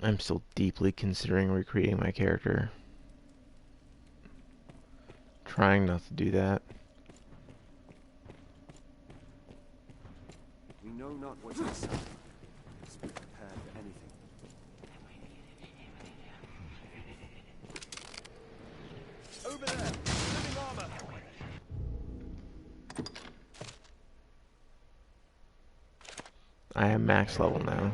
I'm still deeply considering recreating my character. Trying not to do that. We know not what you say. Must be prepared for anything. Over there! Living armor! I am max level now.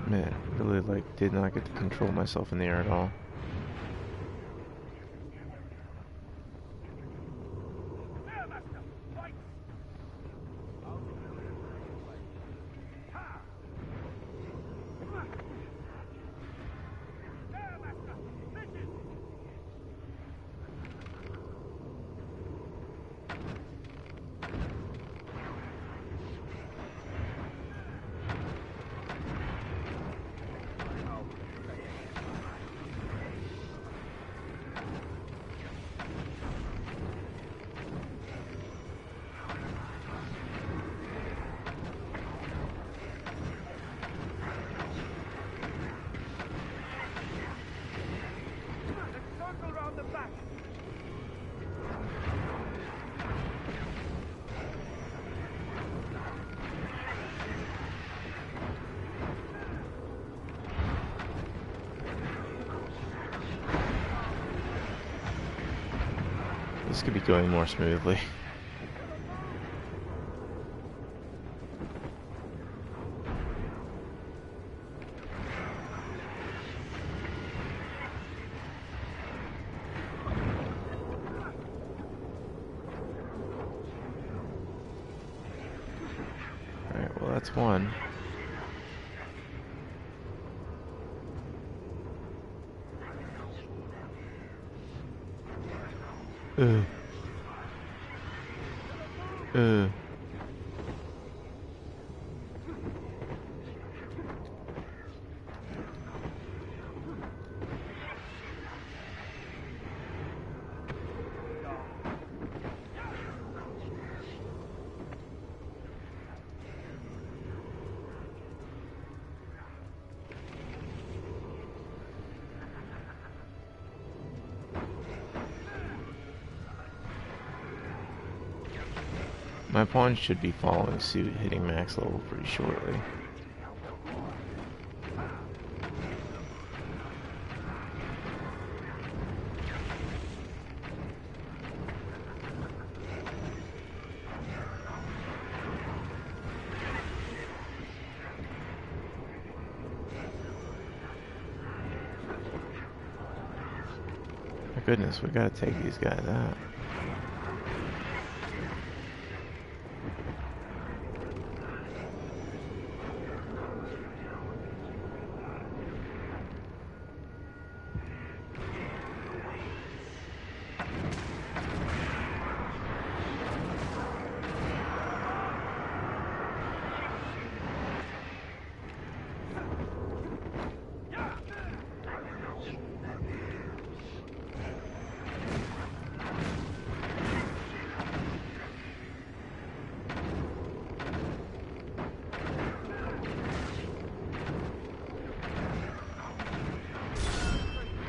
Man, really did not get to control myself in the air at all. This could be going more smoothly. Alright, well that's one. Ugh. Ugh. My pawn should be following suit, hitting max level pretty shortly. My goodness, we gotta take these guys out.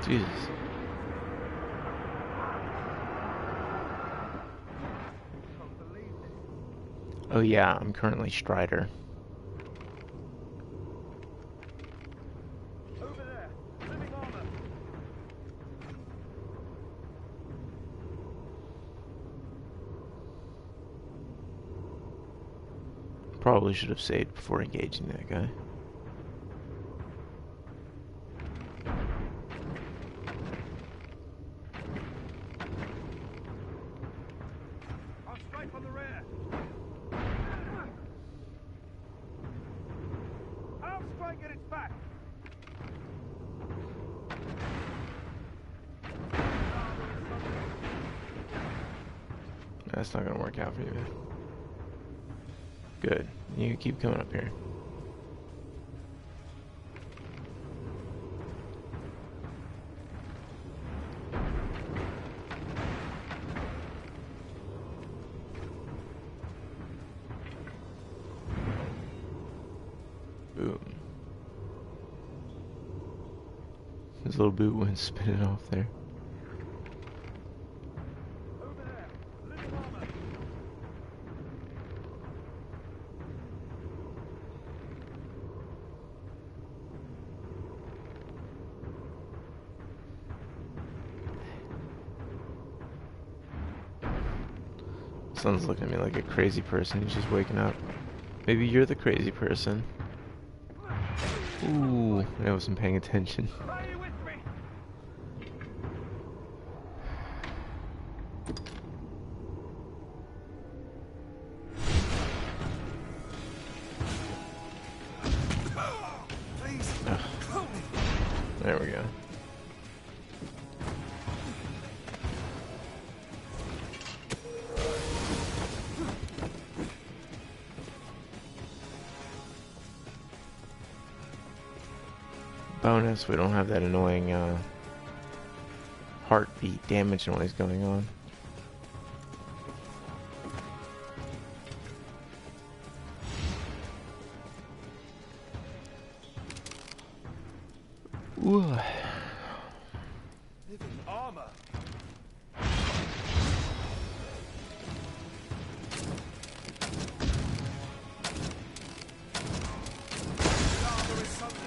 Jesus. Oh yeah, I'm currently Strider. Over there! Living armor! Probably should have saved before engaging that guy. I'll strike on the rear! I'll strike at its back! That's not gonna work out for you, man. Good. You keep coming up here. Boom. His little boot went spinning off there. Over there. Living armor. Son's looking at me like a crazy person. He's just waking up. Maybe you're the crazy person. Ooh, I wasn't paying attention. Are you with me? Please. Ugh. There we go. Bonus, we don't have that annoying heartbeat damage noise going on. Ooh. Living armor. The armor is something.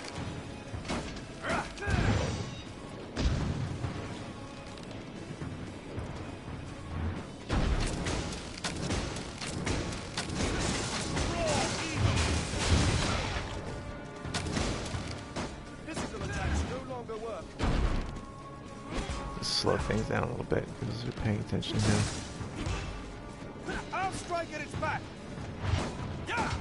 Slow things down a little bit because we're paying attention now. I'll strike at its back. Yeah.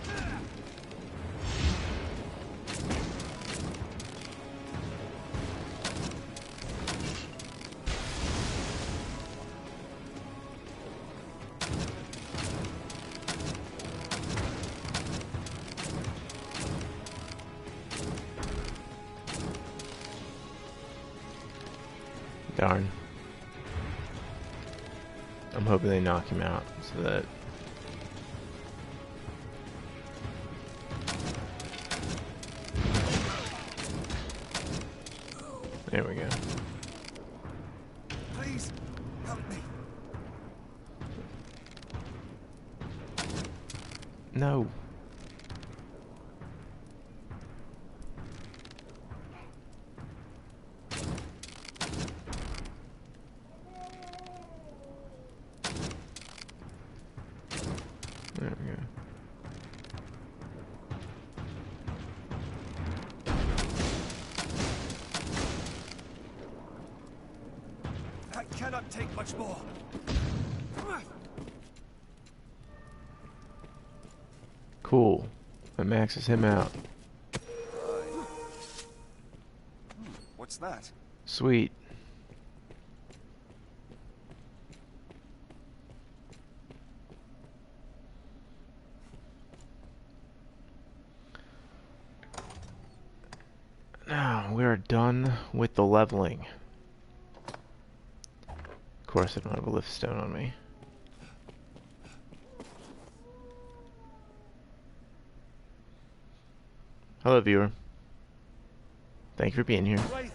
Darn. I'm hoping they knock him out so that... There we go. Please help me. No. There we go. That cannot take much more. Cool. That maxes him out. What's that? Sweet. Now we are done with the leveling. Of course, I don't have a lift stone on me. Hello, viewer. Thank you for being here. Wraith.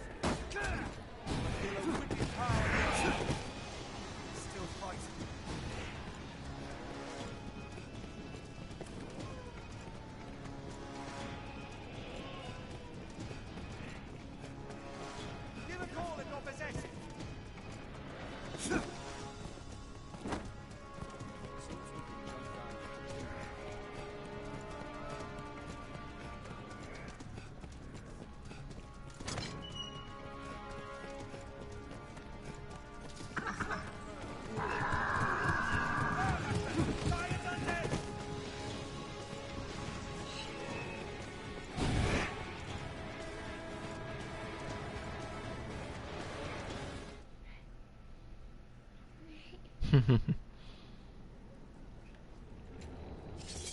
Still fighting. Give a call if you're possessed.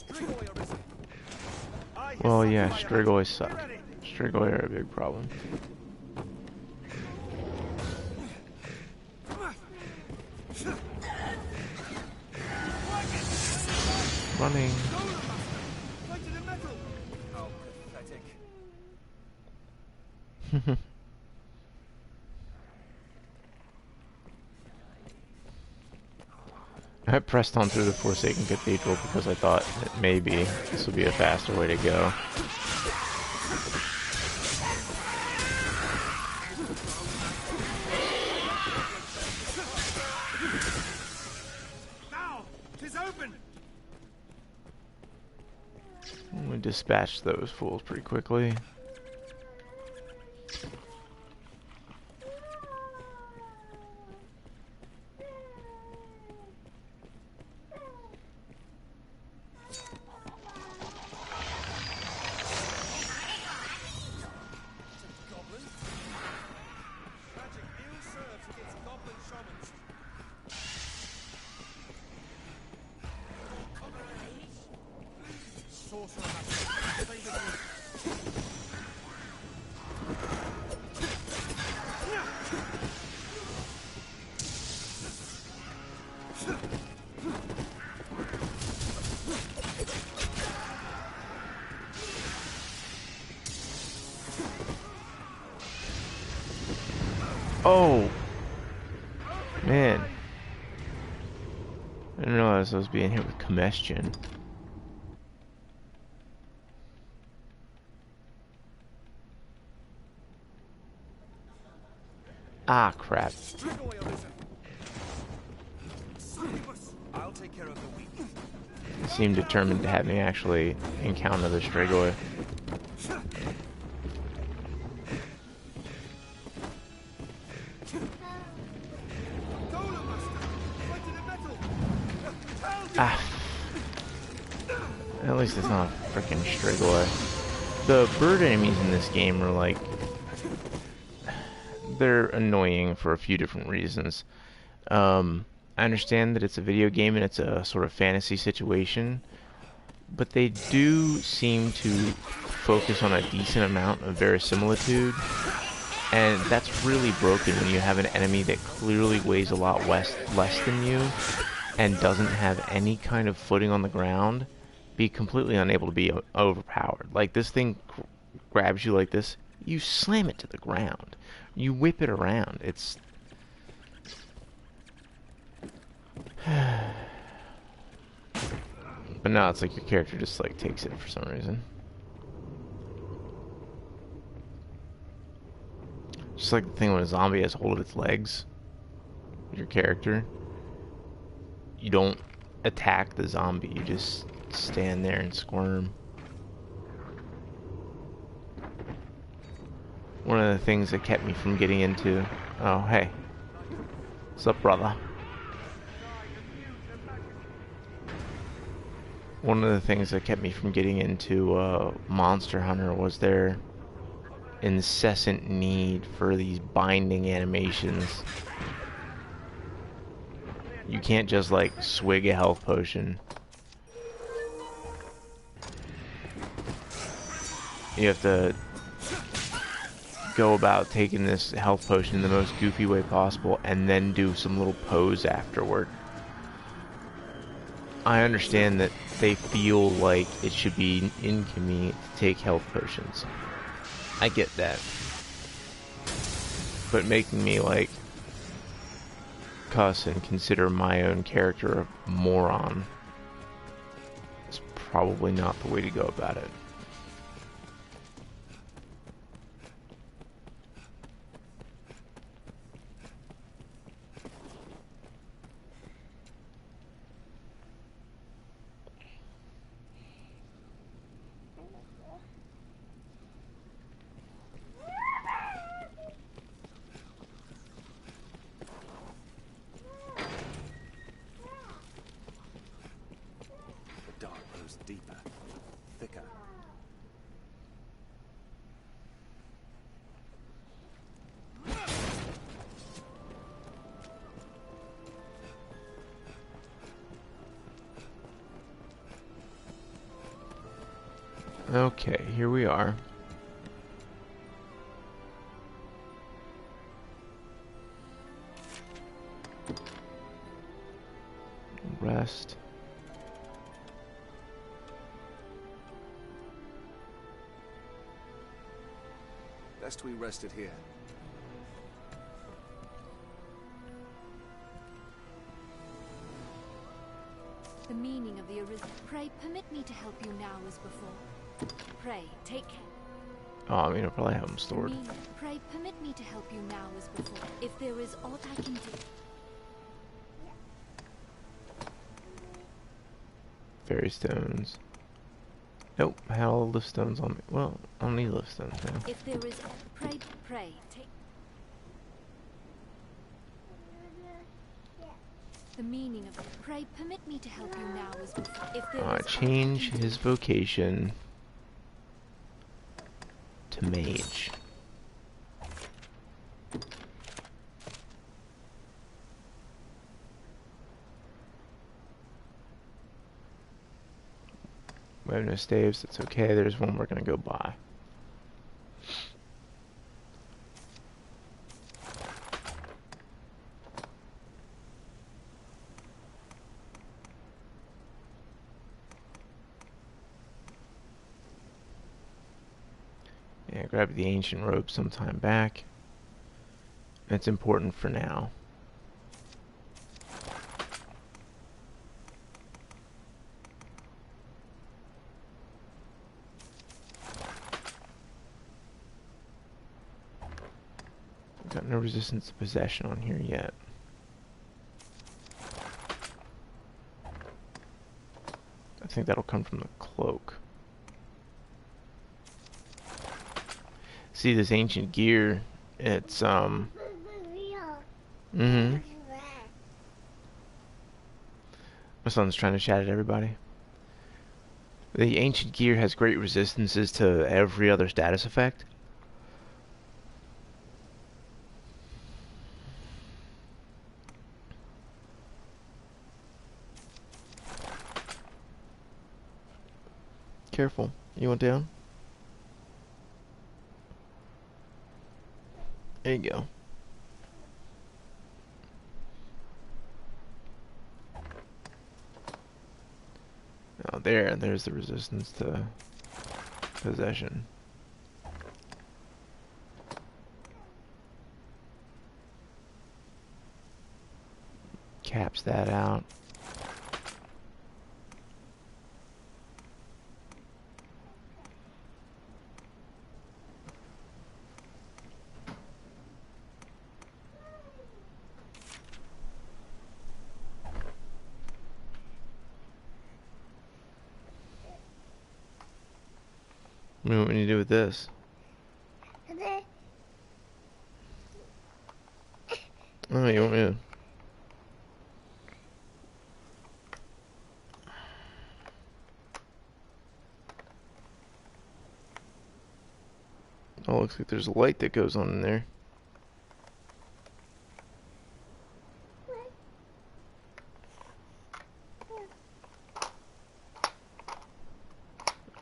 Drink all your Well, yeah, Strigoi suck. Strigoi are a big problem. Running. Oh, pathetic. I pressed on through the Forsaken Cathedral because I thought that maybe this would be a faster way to go. Now, 'tis open. We dispatched those fools pretty quickly. Goblin. Magic ill served against goblin shamans. Sorcerer master. Favor you. Oh! Man. I didn't realize I was being hit with combustion. Ah, crap. Strigoi arisen. Succubus. I'll take care of the weak. He seemed determined to have me actually encounter the Strigoi. Golem master. Fight to the metal. Ah. At least it's not a freaking Strigoi. The bird enemies in this game are like... they're annoying for a few different reasons. I understand that it's a video game and it's a sort of fantasy situation, but they do seem to focus on a decent amount of verisimilitude, and that's really broken when you have an enemy that clearly weighs a lot less than you and doesn't have any kind of footing on the ground, be completely unable to be overpowered. Like, this thing grabs you like this, you slam it to the ground. You whip it around. It's... But now it's like your character just like takes it for some reason. Just like the thing when a zombie has hold of its legs, your character, you don't attack the zombie, you just stand there and squirm. One of the things that kept me from getting into... Oh, hey. What's up, brother? One of the things that kept me from getting into Monster Hunter was their incessant need for these binding animations. You can't just like swig a health potion. You have to go about taking this health potion in the most goofy way possible and then do some little pose afterward. I understand that they feel like it should be inconvenient to take health potions. I get that. But making me like cuss and consider my own character a moron is probably not the way to go about it. The dark grows deeper, thicker, Okay, here we are. Rest. Best we rested here. The meaning of the original. Pray, permit me to help you now as before. Pray, take care. Oh, I mean, I'll probably have them stored. Pray, permit me to help you now as before. If there is aught I can do. Fairy stones. Nope, I have all the stones on me. Well, I don't need lift stones now. If there is, pray, take. The meaning of it. Pray, permit me to help you now as before. If there is Change his vocation to mage. We have no staves, that's okay. There's one we're gonna go buy. Yeah, grab the ancient robe sometime back. It's important for now. Got no resistance to possession on here yet. I think that'll come from the cloak. See this ancient gear, it's My son's trying to chat at everybody. The ancient gear has great resistances to every other status effect. Careful. You want down? There you go. Oh, there's the resistance to possession. Caps that out. What do you want me to do with this? Oh, you want me to... Oh, looks like there's a light that goes on in there.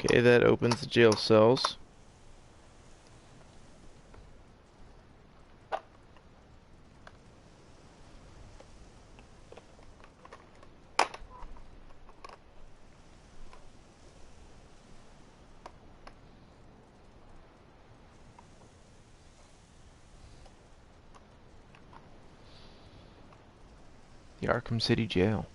Okay, that opens the jail cells. The Arkham City Jail.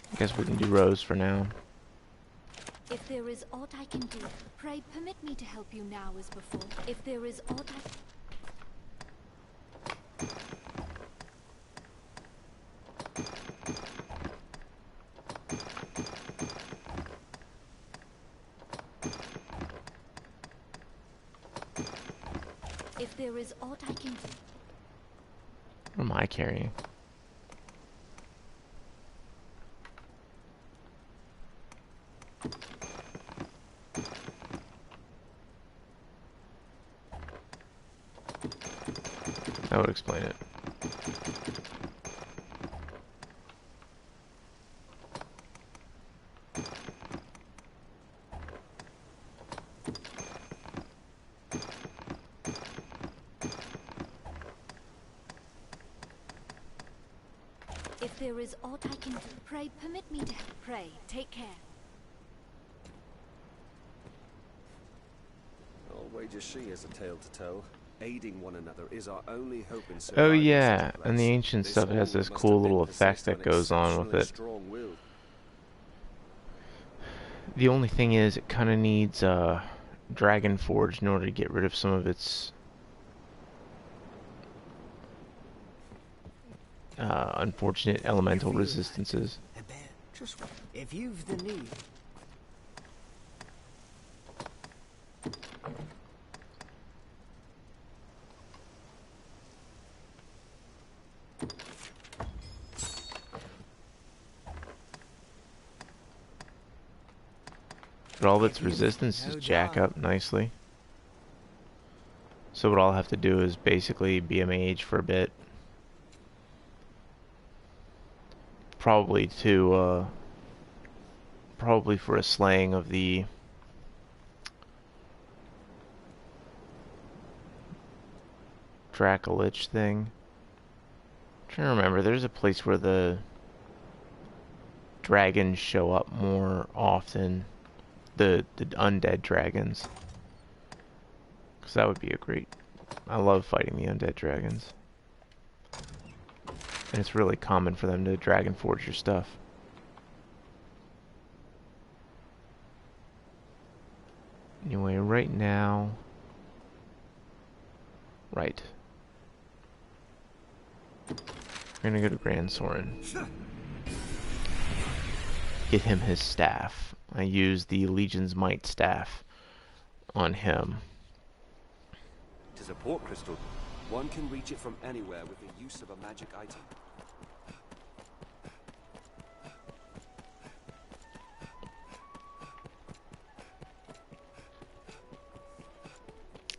I guess we can do Rose for now. If there is aught I can do, pray permit me to help you now as before. If there is aught I... If there is aught I can do. What am I carrying? That would explain it. If there is aught I can do, pray permit me to help. Pray, take care. I'll wager she has a tale to tell. Aiding one another is our only hope in Oh surviving yeah, such a and the place. ancient This stuff has woman this must cool have been little effect possessed that of an goes on with exceptionally it. strong will. The only thing is, it kind of needs Dragon Forge in order to get rid of some of its unfortunate elemental resistances. Just if you've the need. But all of its resistance is jack up nicely. So what I'll have to do is basically be a mage for a bit. Probably for a slaying of the Dracolich thing. I'm trying to remember, there's a place where the dragons show up more often. The undead dragons. Because that would be a great... I love fighting the undead dragons. And it's really common for them to dragon forge your stuff. Anyway, right now... Right. We're gonna go to Grand Soren. Get him his staff. I use the Legion's Might staff on him. It is a port crystal. One can reach it from anywhere with the use of a magic item.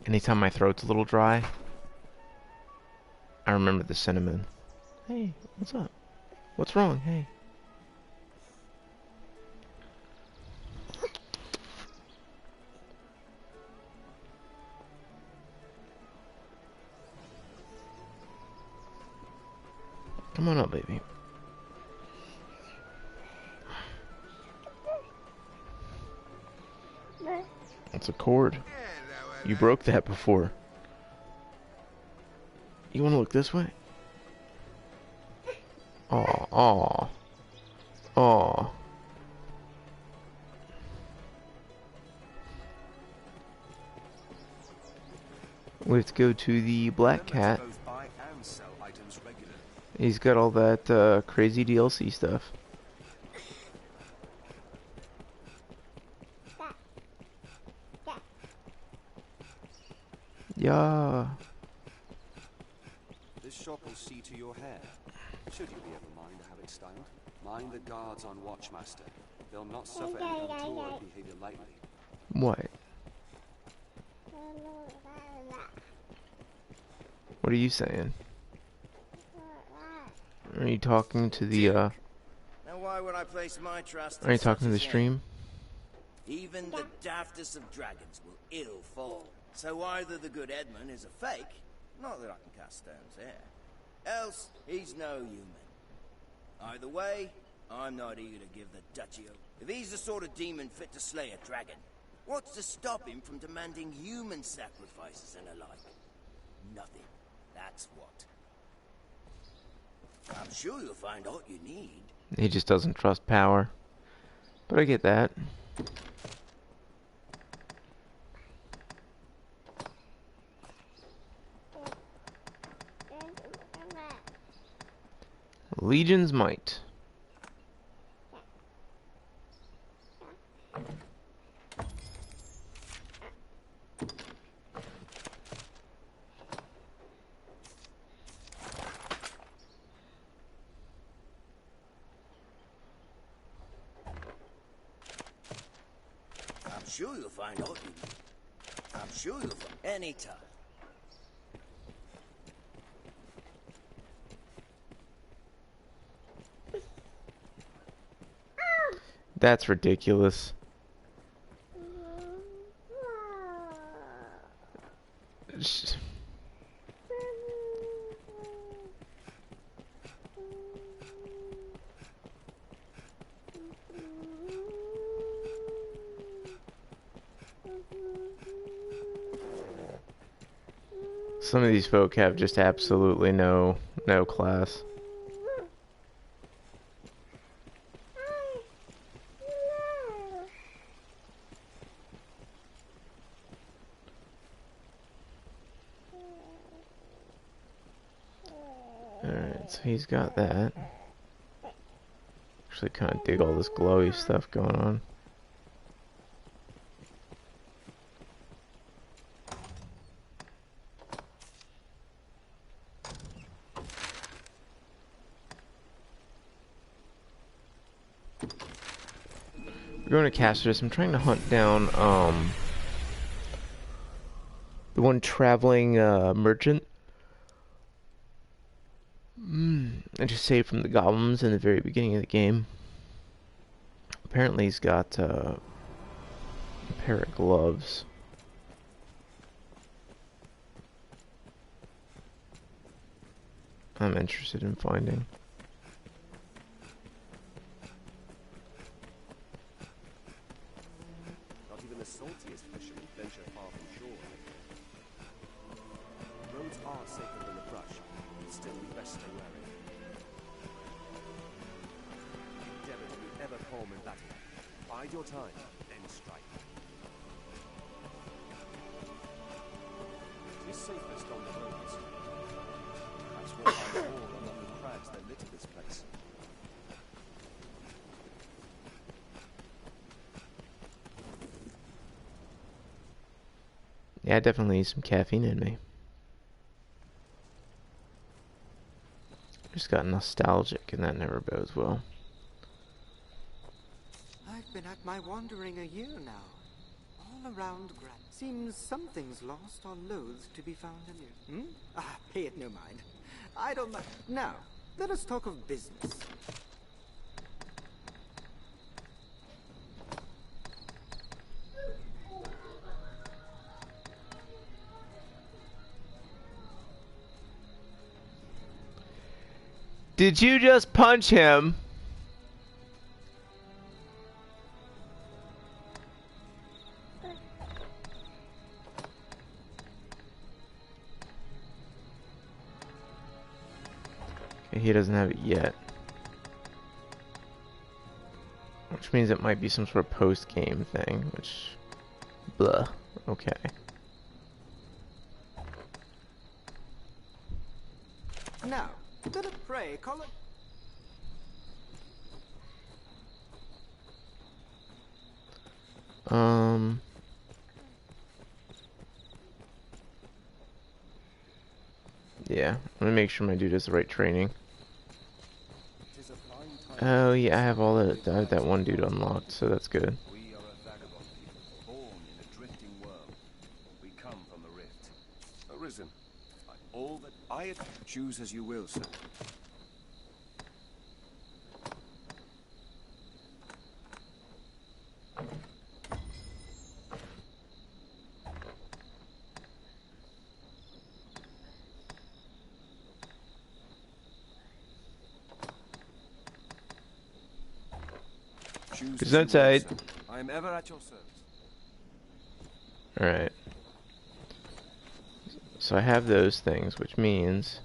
Anytime my throat's a little dry, I remember the cinnamon. Hey, what's up? What's wrong? Hey. Come on up, baby. It's a cord. You broke that before. You want to look this way? Aw, aw. Aw. We have to go to the Black Cat. Both buy and sell items regularly. He's got all that crazy DLC stuff. Yeah. This shop will see to your hair. Should you be ever mind to have it styled? Mind the guards on watch, master. They'll not suffer any untoward behavior lightly. What? What are you saying? Are you talking to the Now why would I place my trust Are you in talking to the such as stream? him? Even the daftest of dragons will ill fall. So either the good Edmund is a fake, not that I can cast stones there, else he's no human. Either way, I'm not eager to give the duchy over. If he's the sort of demon fit to slay a dragon, what's to stop him from demanding human sacrifices and the like? Nothing. That's what. I'm sure you'll find all you need. He just doesn't trust power. But I get that. Legion's Might. sure you'll find out. I'm sure you'll find anytime. That's ridiculous. Some of these folk have just absolutely no class. Alright, so he's got that. Actually kind of dig all this glowy stuff going on. We're going to Cassius. I'm trying to hunt down the one traveling merchant. I just saved from the goblins in the very beginning of the game. Apparently he's got a pair of gloves. I'm interested in finding. Not even the saltiest fishermen venture far from shore. Roads are safer than the brush, but still we best stay wary. Endeavor to be ever calm in battle. Bide your time, then strike. It is safest on the roads. Perhaps we'll find more among the crags that litter this place. Yeah, I definitely need some caffeine in me. Just got nostalgic, and that never bodes well. I've been at my wandering a year now. All around Grand. Seems something's lost or loath to be found anew. Pay it no mind. I don't mind. Now, let us talk of business. Did you just punch him? Okay, he doesn't have it yet. Which means it might be some sort of post-game thing, which... blah. Okay. Now, let us pray, call it... Yeah, let me make sure my dude has the right training. Oh yeah, I have all that. I have that one dude unlocked, so that's good. We are a vagabond people, born in a drifting world. We come from the rift. Arisen. By all that I choose as you will, sir. Choose as you will, Gesundheit. sir. I am ever at your service. Alright. So I have those things, which means...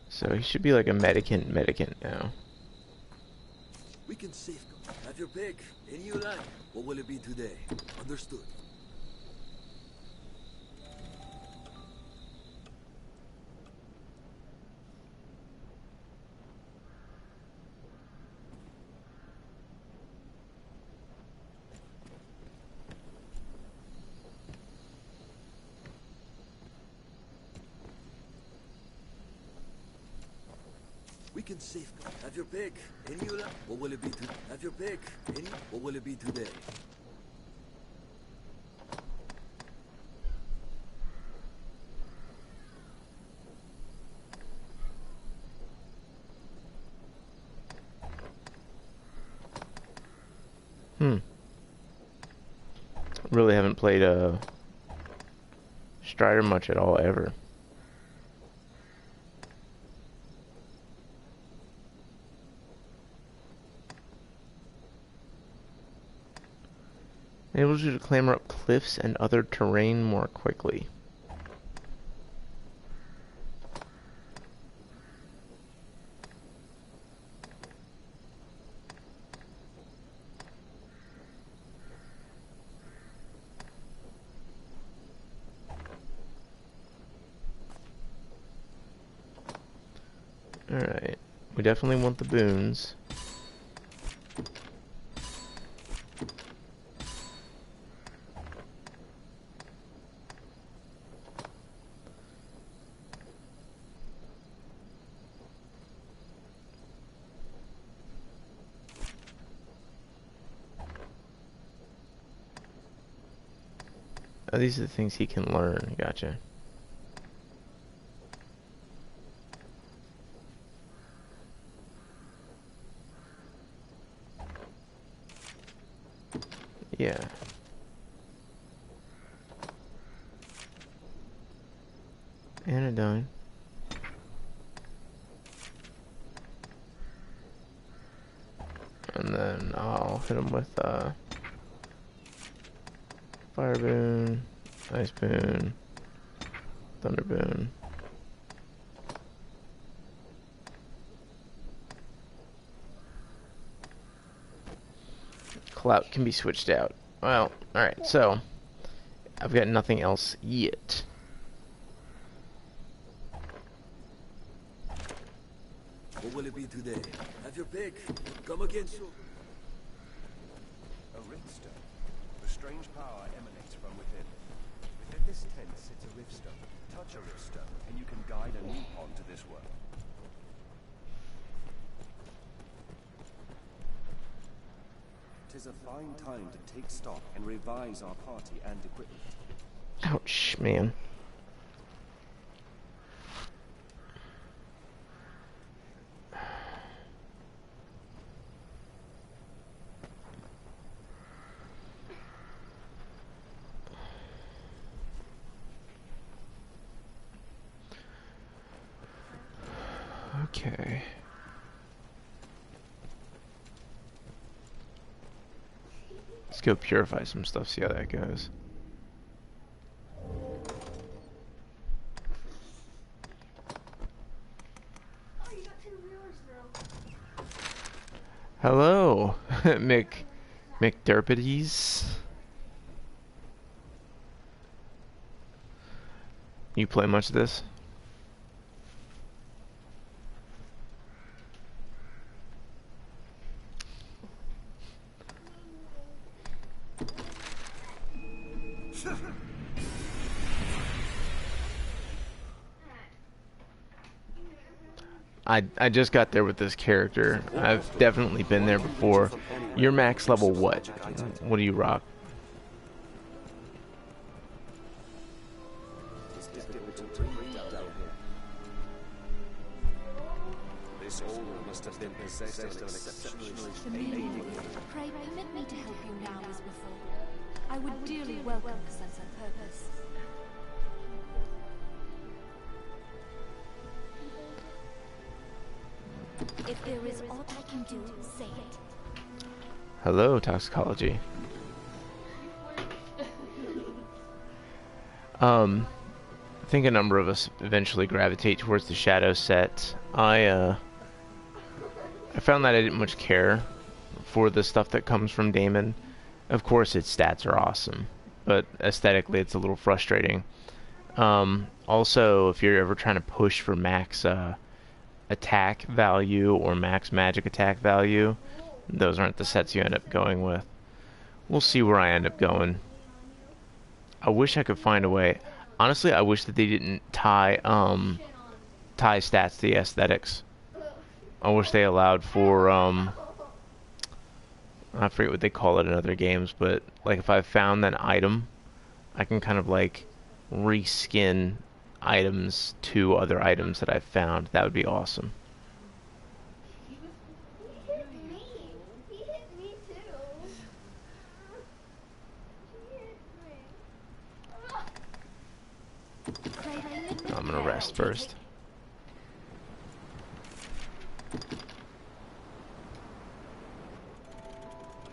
so he should be like a medicant now. We can safeguard. Have your pick. Any you like. What will it be today? Understood. can safeguard. Have your pick. Any you like. What will it be to have your pick? Any what will it be today? Really haven't played Strider much at all ever. Enables you to clamber up cliffs and other terrain more quickly. Alright, we definitely want the boons. Oh, these are the things he can learn, gotcha. Yeah. Anodyne. And then I'll hit him with Fire Boon, Ice Boon, Thunder Boon. Clout can be switched out. Well, alright, so I've got nothing else yet. What will it be today? Have your pick. Come again soon. A riftstone. The strange power emanates from within. Within this tent sits a riftstone. Touch a riftstone, and you can guide a new pawn to this world. Tis a fine time to take stock and revise our party and equipment. Ouch, man. Okay. Let's go purify some stuff, see how that goes. Hello, McDerpities. You play much of this? I just got there with this character. I've definitely been there before. You're max level what? What do you rock? This all must have been possessed of an exceptionally Pray permit me to help you now as before. I would dearly welcome a sense of purpose. If there is aught I can do, say it. Hello, toxicology. I think a number of us eventually gravitate towards the shadow set. I found that I didn't much care for the stuff that comes from Damon. Of course, its stats are awesome, but aesthetically, it's a little frustrating. Also, if you're ever trying to push for max attack value or max magic attack value, those aren't the sets you end up going with. We'll see where I end up going. I wish I could find a way. Honestly, I wish that they didn't tie stats to the aesthetics. I wish they allowed for I forget what they call it in other games, but like if I found an item, I can kind of like reskin items to other items that I've found. That would be awesome. I'm gonna rest first.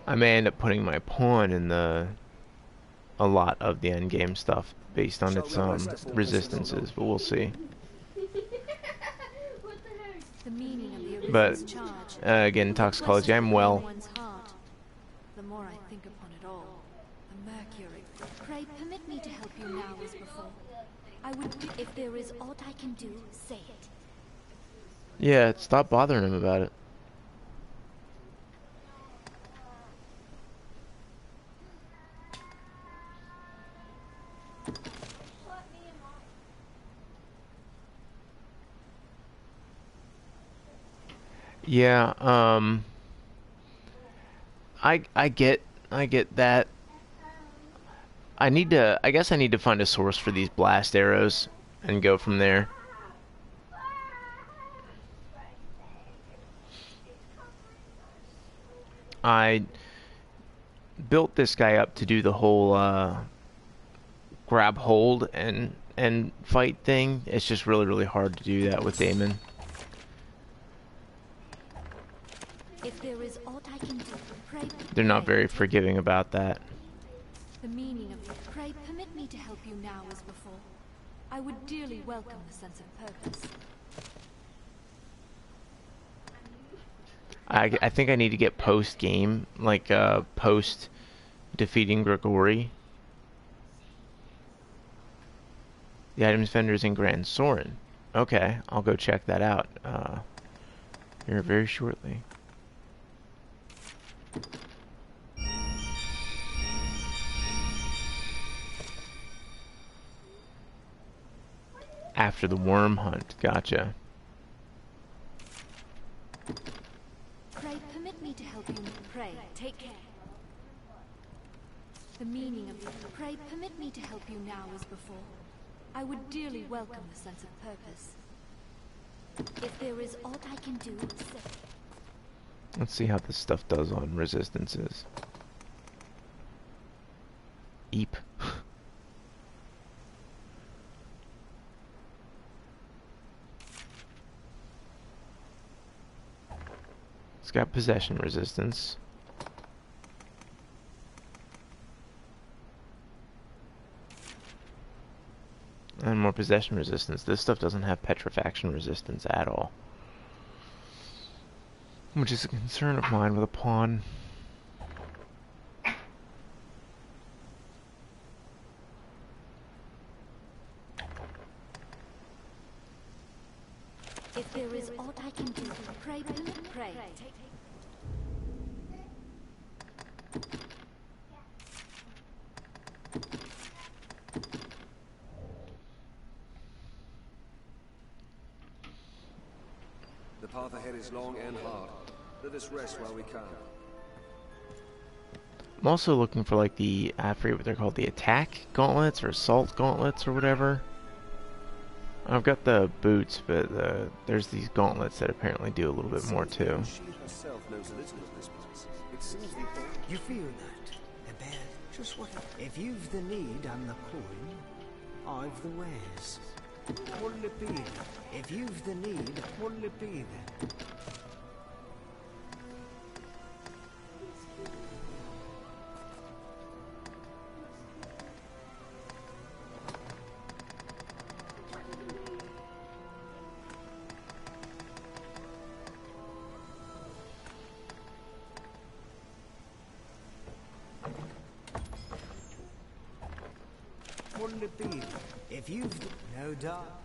I may end up putting my pawn in a lot of the endgame stuff based on its resistances, but we'll see. The meaning of the But Aristen's charge. again, toxicology, I'm well. The more I think upon it all, the mercury. Pray permit me to help you now as before. I would, if there is aught I can do, say it. Yeah, stop bothering him about it. Yeah, I get that. I guess I need to find a source for these blast arrows and go from there. I built this guy up to do the whole grab hold and fight thing. It's just really hard to do that with Damon. If there is aught I can do, pray. They're not very forgiving about that. The meaning of it. Pray permit me to help you now as before. I would dearly welcome the sense of purpose. I think I need to get post game, like post defeating Grigori. The items vendors in Grand Soren. Okay, I'll go check that out here very shortly. After the worm hunt, gotcha. Pray permit me to help you. Pray, take care. The meaning of it. Pray permit me to help you now as before. I would dearly welcome the sense of purpose. If there is aught I can do, say. Let's see how this stuff does on resistances. Eep. It's got possession resistance. And more possession resistance. This stuff doesn't have petrifaction resistance at all. Which is a concern of mine with a pawn. If there is aught I can do, pray, pray. The path ahead is long and hard. Let us rest while we can. I'm also looking for like the, I forget what they're called, the attack gauntlets or assault gauntlets or whatever. I've got the boots, but there's these gauntlets that apparently do a little bit more too. She herself knows a little of this business. It seems You feel that? The bear, just what? If you've the need, I'm the coin. I've the wares. What'll it be then? If you've the need, what'll it be then? What'll it be then? If you've the... No doubt.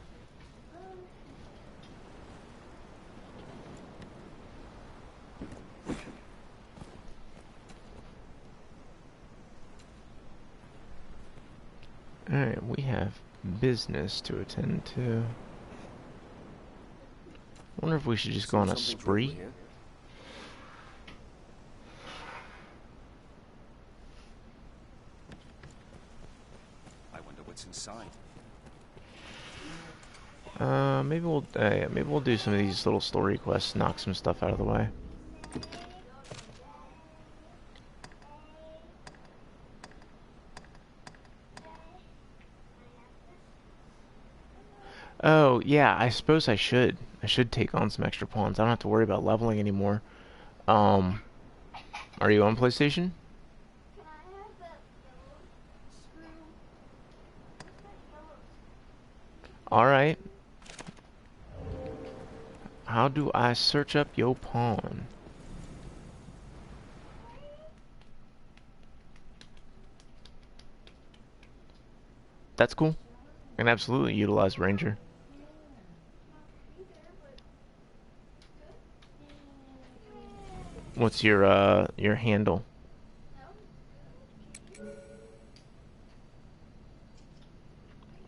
Alright, we have business to attend to. Wonder if we should just go See on a something for you spree. here? I wonder what's inside. Maybe we'll do some of these little story quests, knock some stuff out of the way. Oh, yeah, I suppose I should. I should take on some extra pawns. I don't have to worry about leveling anymore. Um, are you on PlayStation? Alright. How do I search up your pawn? That's cool. I can absolutely utilize Ranger. What's your handle?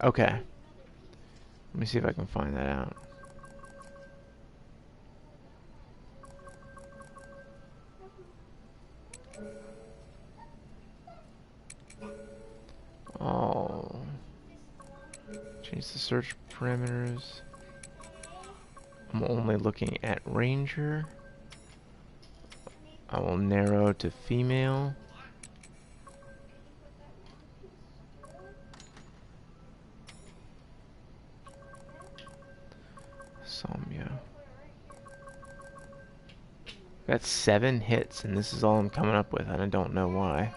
Okay. Let me see if I can find that out. Oh. Change the search parameters. I'm only looking at Ranger. I will narrow to female. Samya. That's 7 hits, and this is all I'm coming up with, and I don't know why.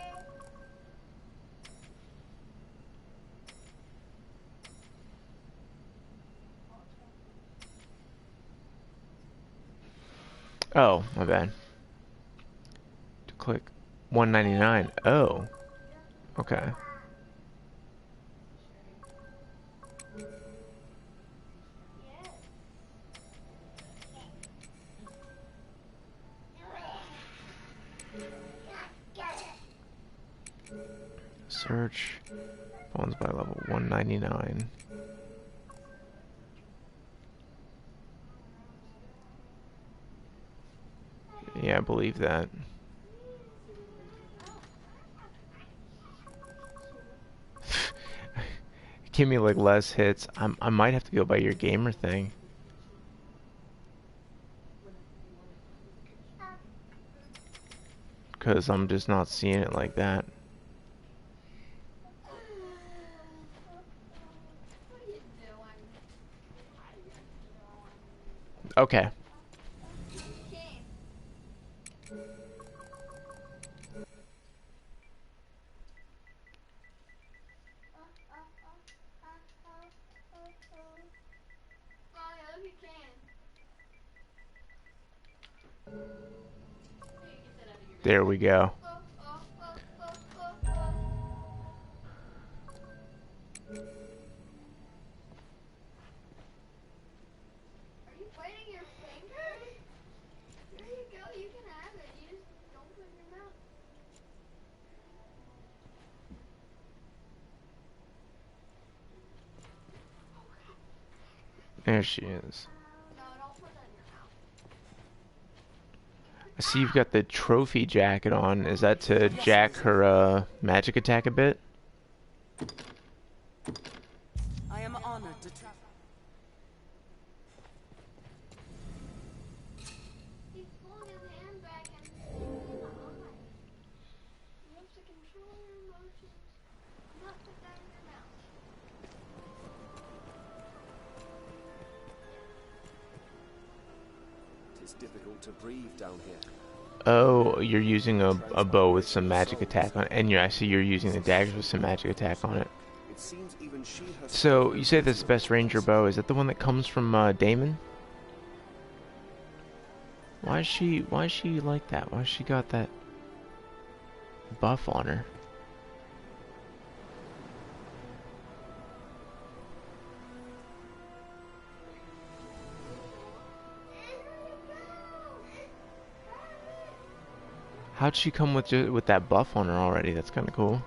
Oh, my bad. To click 199. Oh. Okay. Search. Pawns by level 199. Yeah, I believe that. Give me like less hits. I might have to go by your gamer thing. Because I'm just not seeing it like that. Okay. There we go. There she is. I see you've got the trophy jacket on. Is that to jack her magic attack a bit? I am honored to travel. He's pulling his hand back and you have to control your emotions, not put that in your mouth. It is difficult to breathe down here. Oh, you're using a bow with some magic attack on it. And I see you're using the daggers with some magic attack on it. It seems even she herself So, you say this is best ranger bow. Is that the one that comes from Damon? Why is she like that? Why she got that buff on her? How'd she come with that buff on her already? That's kind of cool.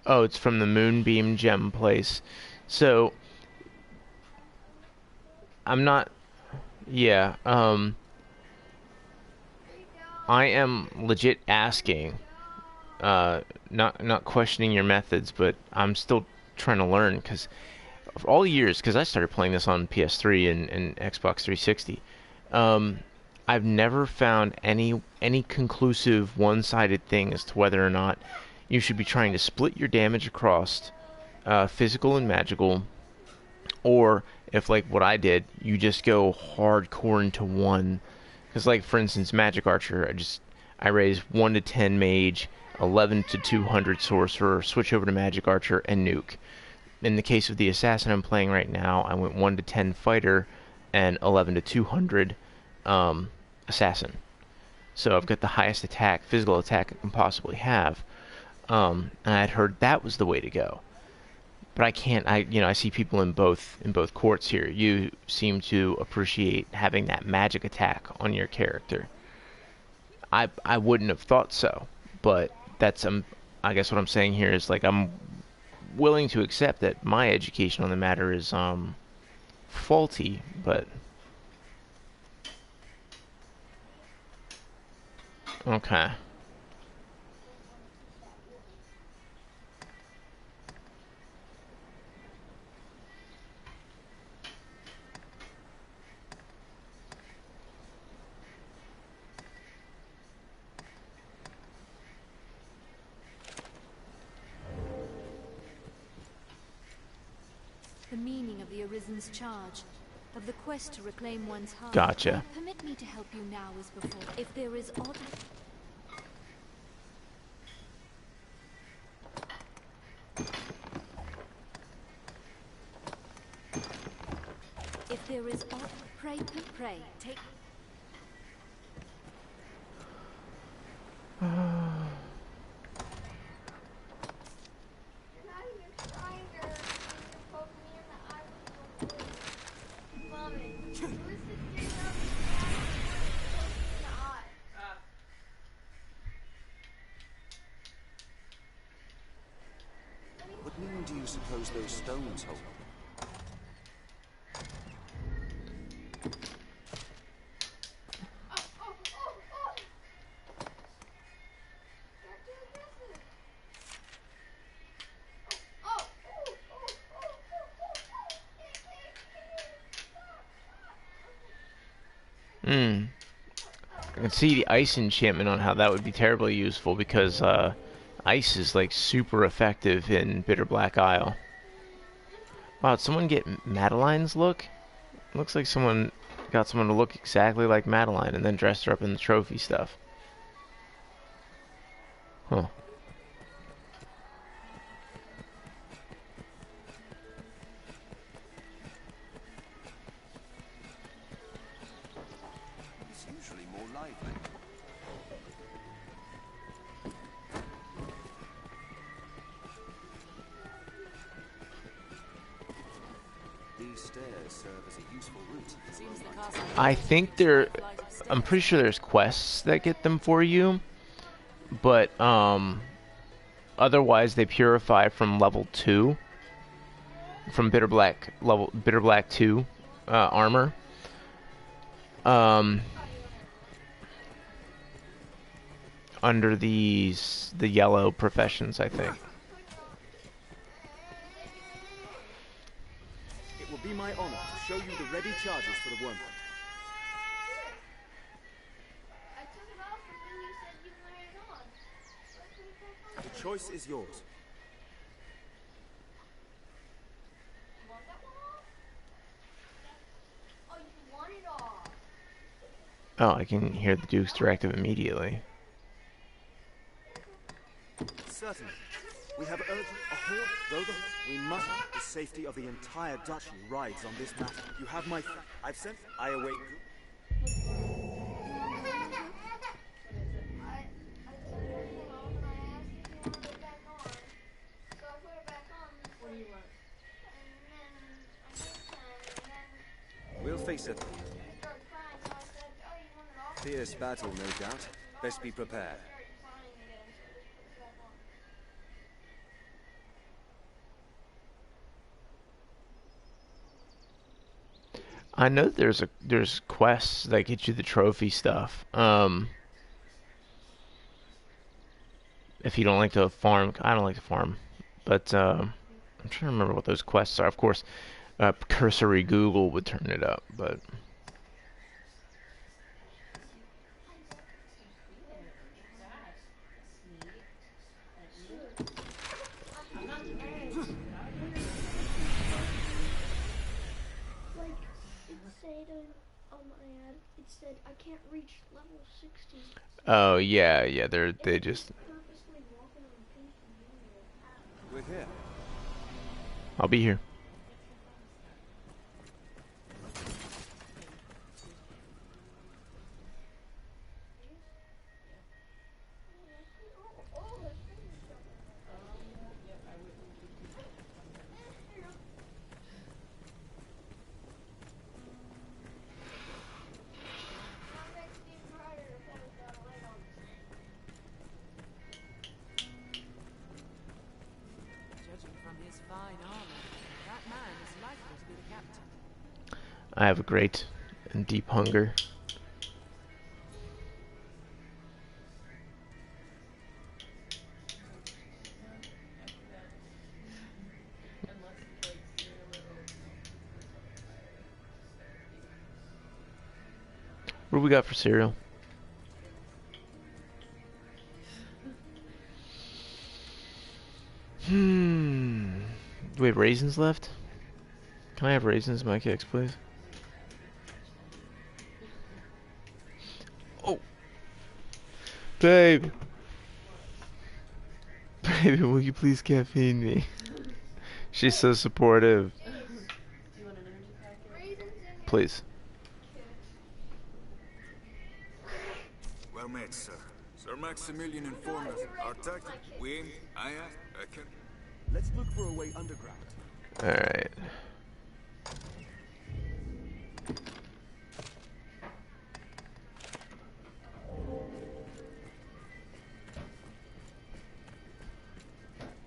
Oh, it's from the Moonbeam Gem place. So I'm not. Yeah. I am legit asking, not questioning your methods, but I'm still trying to learn because for all years, because I started playing this on PS3 and Xbox 360, um, I've never found any conclusive one-sided thing as to whether or not you should be trying to split your damage across physical and magical, or if like what I did, you just go hardcore into one. Because like for instance, Magic Archer, I raise 1 to 10 Mage, 11 to 200 Sorcerer, switch over to Magic Archer, and nuke. In the case of the Assassin I'm playing right now, I went 1 to 10 Fighter and 11 to 200 Assassin. So I've got the highest attack, physical attack I can possibly have. And I'd heard that was the way to go. But I can't. I see people in both courts here. You seem to appreciate having that magic attack on your character. I wouldn't have thought so, but that's I guess what I'm saying here is like I'm willing to accept that my education on the matter is faulty, but okay. The meaning of the Arisen's charge, of the quest to reclaim one's heart. Gotcha. Permit me to help you now as before. If there is aught... If there is aught... Pray, take... What meaning do you suppose those stones hold? Hmm. I can see the ice enchantment on how that would be terribly useful because ice is like super effective in Bitter Black Isle. Wow, did someone get Madeline's look? Looks like someone got someone to look exactly like Madeline and then dressed her up in the trophy stuff. Huh. It's usually more lively. These stairs serve as a useful route. Seems the castle I think I'm pretty sure there's quests that get them for you, but otherwise they purify from level 2, from Bitter Black 2 armor. Under the yellow professions, I think. It will be my honor to show you the ready charges for the wormwood. The choice is yours. Oh, I can hear the Duke's directive immediately. Certainly. We have urgent a horde, though we must. The safety of the entire duchy rides on this matter. You have my... I've sent... I await... We'll face it. Fierce battle, no doubt. Best be prepared. I know there's quests that get you the trophy stuff. If you don't like to farm, I don't like to farm, but I'm trying to remember what those quests are. Of course, cursory Google would turn it up, but Like, it said on my ad, it said I can't reach level 60. oh yeah, yeah, they just. Purposely walking on pink and doing it. We're here. I'll be here. Judging from his fine armor, that man is likely to be the captain. I have a great and deep hunger. What do we got for cereal? Do we have raisins left? Can I have raisins in my kicks, please? Oh! Babe! Baby, will you please caffeine me? She's so supportive. Please. Well met, sir. Sir Maximilian informed us. Our tactic, we aim, I can... Let's look for a way underground. Alright.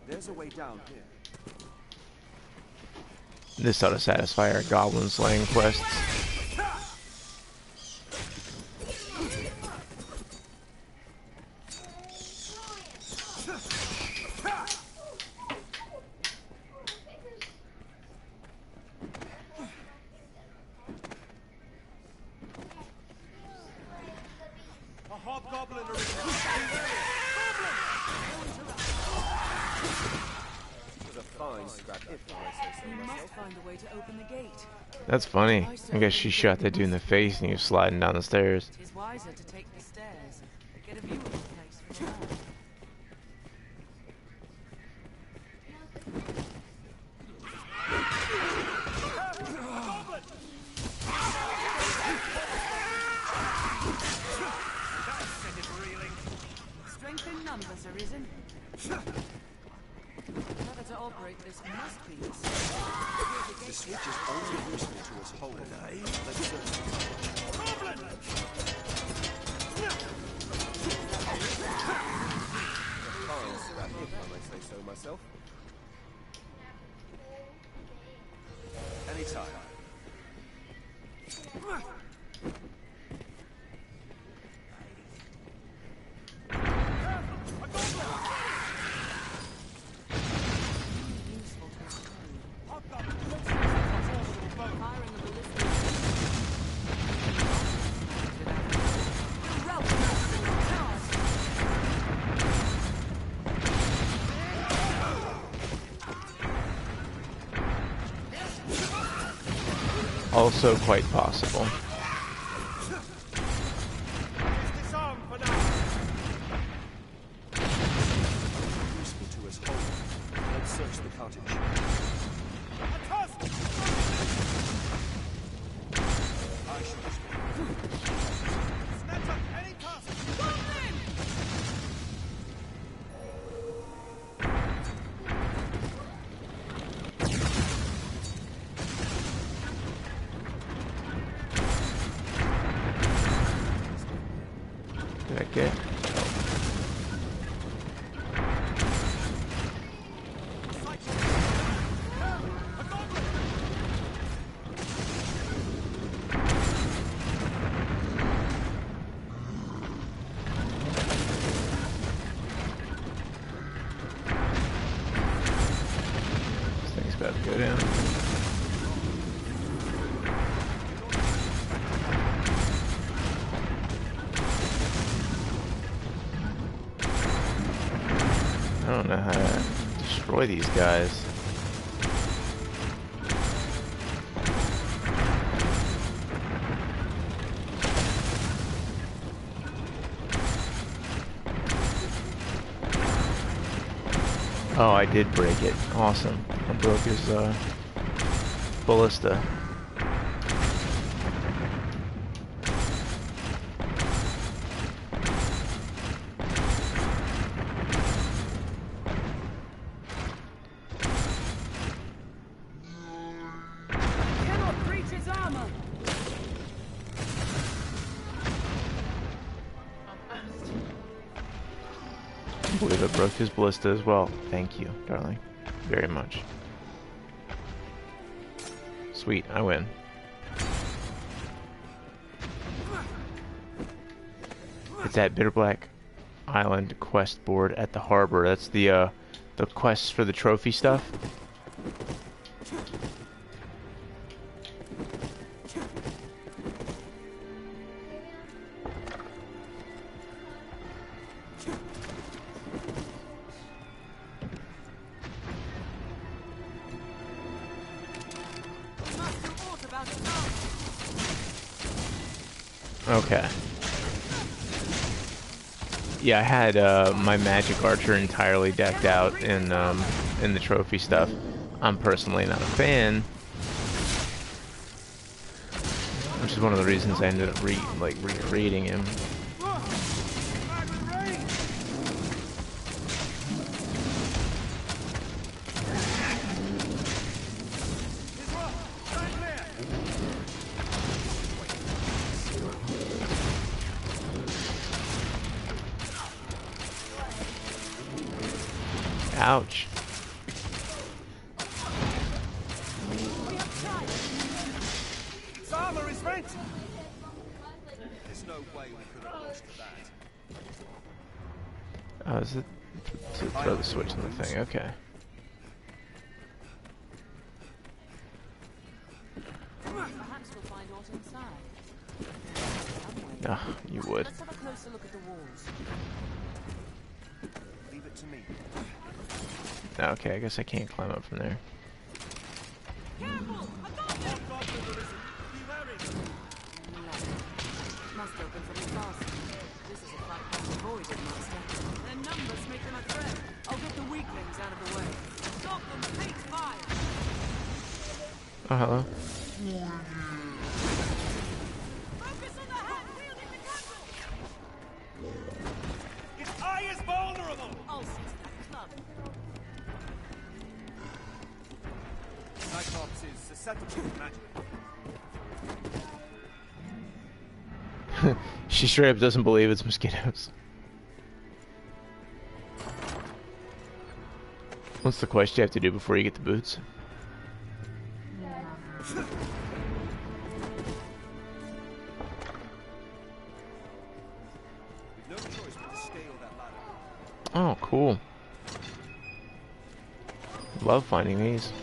There's a way down here. This ought to satisfy our goblin slaying quests. A hobgoblin We must find a way to open the gate. That's funny. I guess she shot that dude in the face and he was sliding down the stairs. It is wiser to take the stairs. Get a view of the place from above. Strength in numbers, Arisen. Whether to operate this must be The switch is only useful to us whole. Let's search. If I may say so myself. Anytime. Also quite possible. Useful to us whole. Let's search the cottage. I should snatch up any task. Did I get? about to go down. I don't know how to destroy these guys. Oh, I did break it. Awesome. I broke his ballista. Cannot breach his armor. I believe I broke his ballista as well. Thank you, darling. Very much. Sweet, I win. It's at Bitterblack Island quest board at the harbor. That's the quests for the trophy stuff. Okay. Yeah, I had my magic archer entirely decked out in the trophy stuff. I'm personally not a fan, which is one of the reasons I ended up recreating him. Ouch. Its armor is rent! There's no way we could have lost to that. Oh, is it to throw the switch on the thing? Okay. Perhaps we'll find what's inside. No, you would. Let's have a closer look at the walls. Leave it to me. Okay, I guess I can't climb up from there. Careful! A goblin! Must open from the fast. This is a fight best avoided, Master. Their numbers make them a threat. I'll get the weaklings out of the way. Goblin takes fire! Oh, hello. Focus on the hand wielding the candle! Its eye is vulnerable! I'll seize that club. Cyclops is susceptible to magic. She straight up doesn't believe it's mosquitoes. What's the quest you have to do before you get the boots? No choice but to scale that ladder. Oh, cool. Love finding these.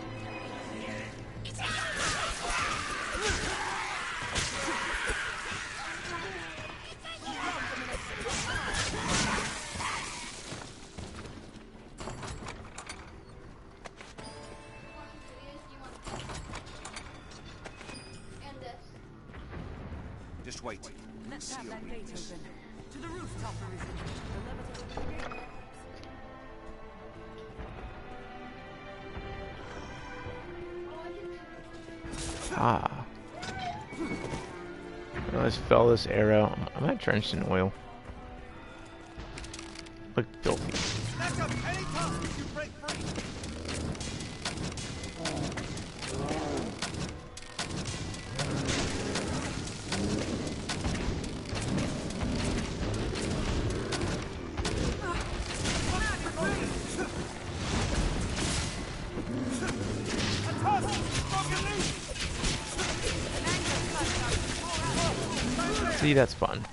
Just wait. Let's have that gate open. To the rooftop, Parisian. The levels of the gate. Ah. Well, let's fill this arrow. I'm not drenched in oil. Look filthy. Snatch up any task if you break free! See, that's fun.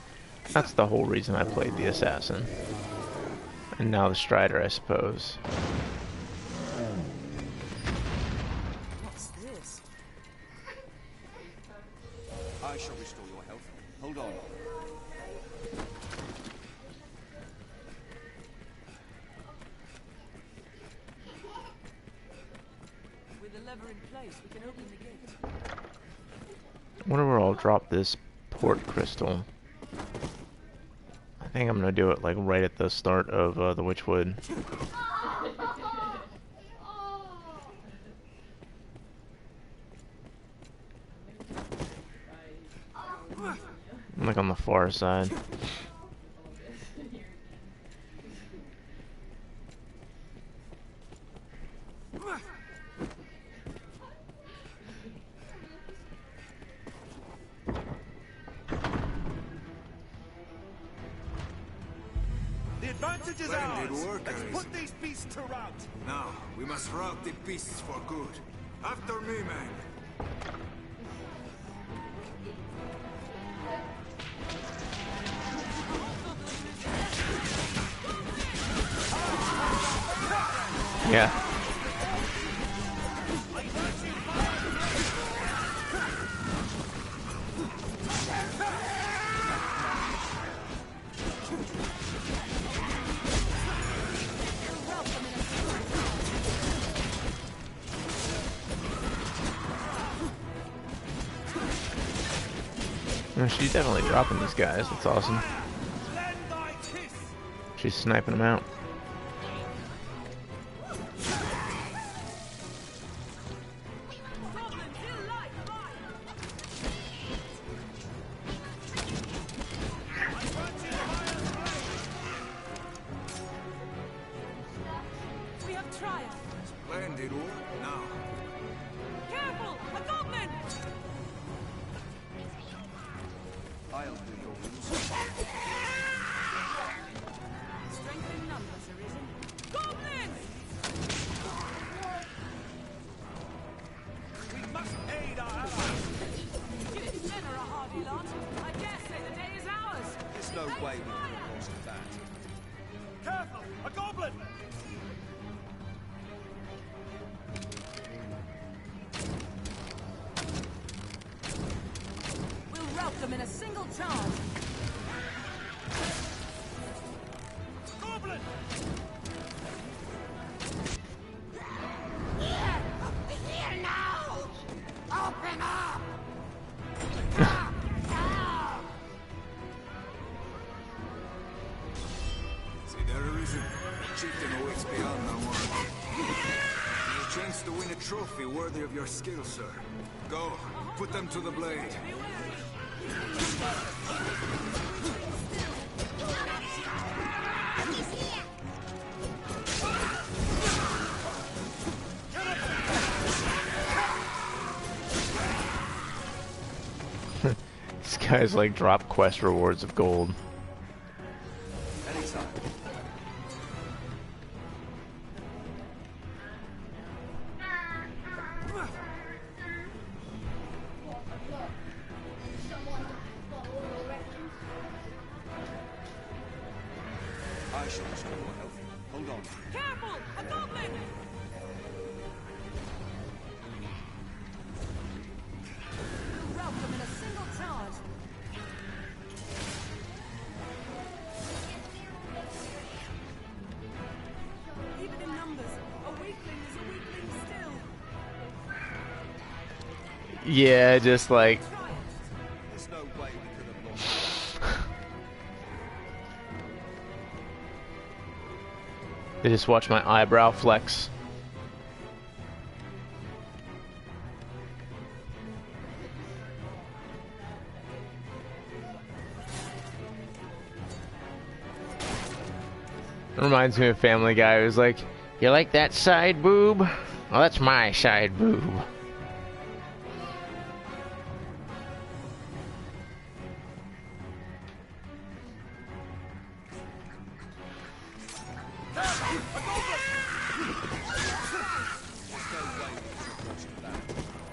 That's the whole reason I played the assassin. And now the strider, I suppose. I shall restore your health. Hold on. With the lever in place, we can open the gate. I wonder where I'll drop this port crystal. I think I'm gonna do it like right at the start of the Witchwood. Like on the far side. The advantage is Splendid ours. work, Let's Harris. put these beasts to rout. Now, we must rout the beasts for good. After me, man. Yeah. No, she's definitely dropping these guys. That's awesome. She's sniping them out. We have triumph. Splendid work. Now, Careful! A goblin! I'll do your wounds. Strength in numbers, Arisen. Goblin! We must aid our allies. It's never a hardy lot. I dare say the day is ours. There's no way we could have lost that. Careful! A goblin! We'll rout them in a single charge. Goblin! Here now! Open up! see there, Arisen. The chieftain awaits beyond the wall. A chance to win a trophy worthy of your skill, sir. Go, put them to the blade. These guys like drop quest rewards of gold. Anytime. I shall restore your health. Hold on. Careful! A goblin! We'll rout them in a single charge. Even in numbers, a weakling is a weakling still. Yeah, just like There's no way we could have lost. they just watch my eyebrow flex. It reminds me of Family Guy who's like, you like that side boob? Well, that's my side boob.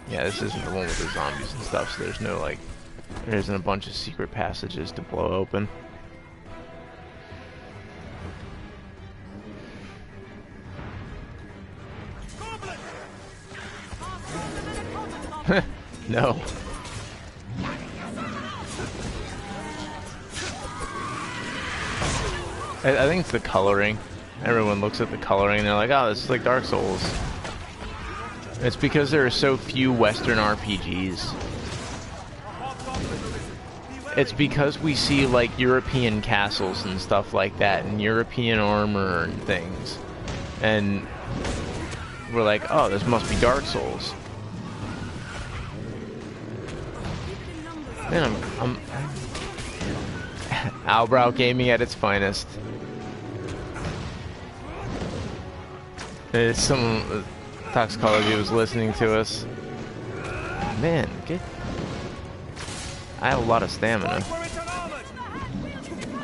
Yeah, this isn't the one with the zombies and stuff, so there's no, like, there isn't a bunch of secret passages to blow open. Goblin! No. I think it's the coloring. Everyone looks at the coloring and they're like, oh, this is like Dark Souls. It's because there are so few Western RPGs. It's because we see like European castles and stuff like that, and European armor and things. And we're like, oh, this must be Dark Souls. Man, I'm Owlbrow Gaming at its finest. It's some toxicology was listening to us. Man, I have a lot of stamina.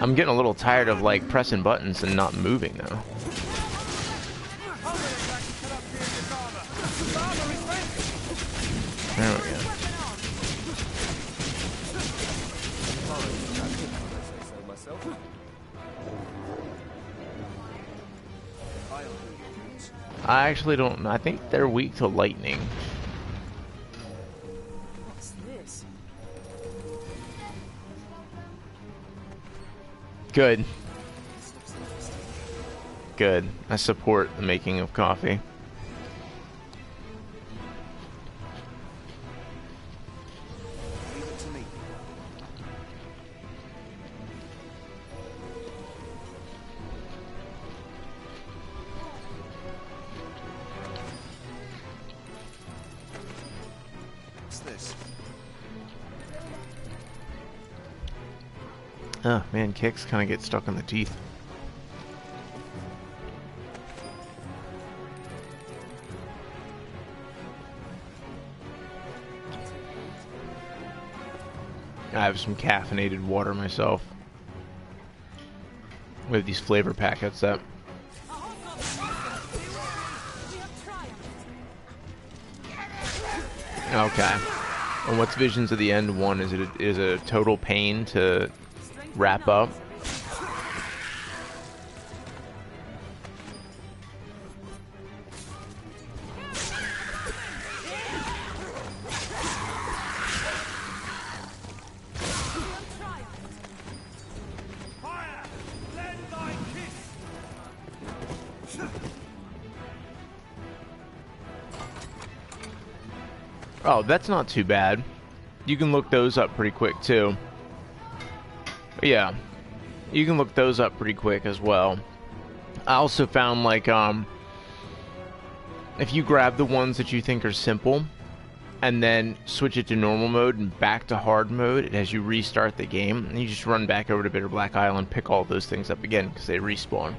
I'm getting a little tired of like pressing buttons and not moving though. There we go. I actually don't know. I think they're weak to lightning. What's this? Good. Good. I support the making of coffee. Leave it to me. What's this? Oh man, kicks kind of get stuck on the teeth. I have some caffeinated water myself with these flavor packets that okay. And what's Visions of the End 1? Is it a total pain to wrap up? Oh, that's not too bad. You can look those up pretty quick too. Yeah, you can look those up pretty quick as well. I also found like if you grab the ones that you think are simple and then switch it to normal mode and back to hard mode, it has you restart the game and you just run back over to Bitter Black Isle and pick all those things up again because they respawn.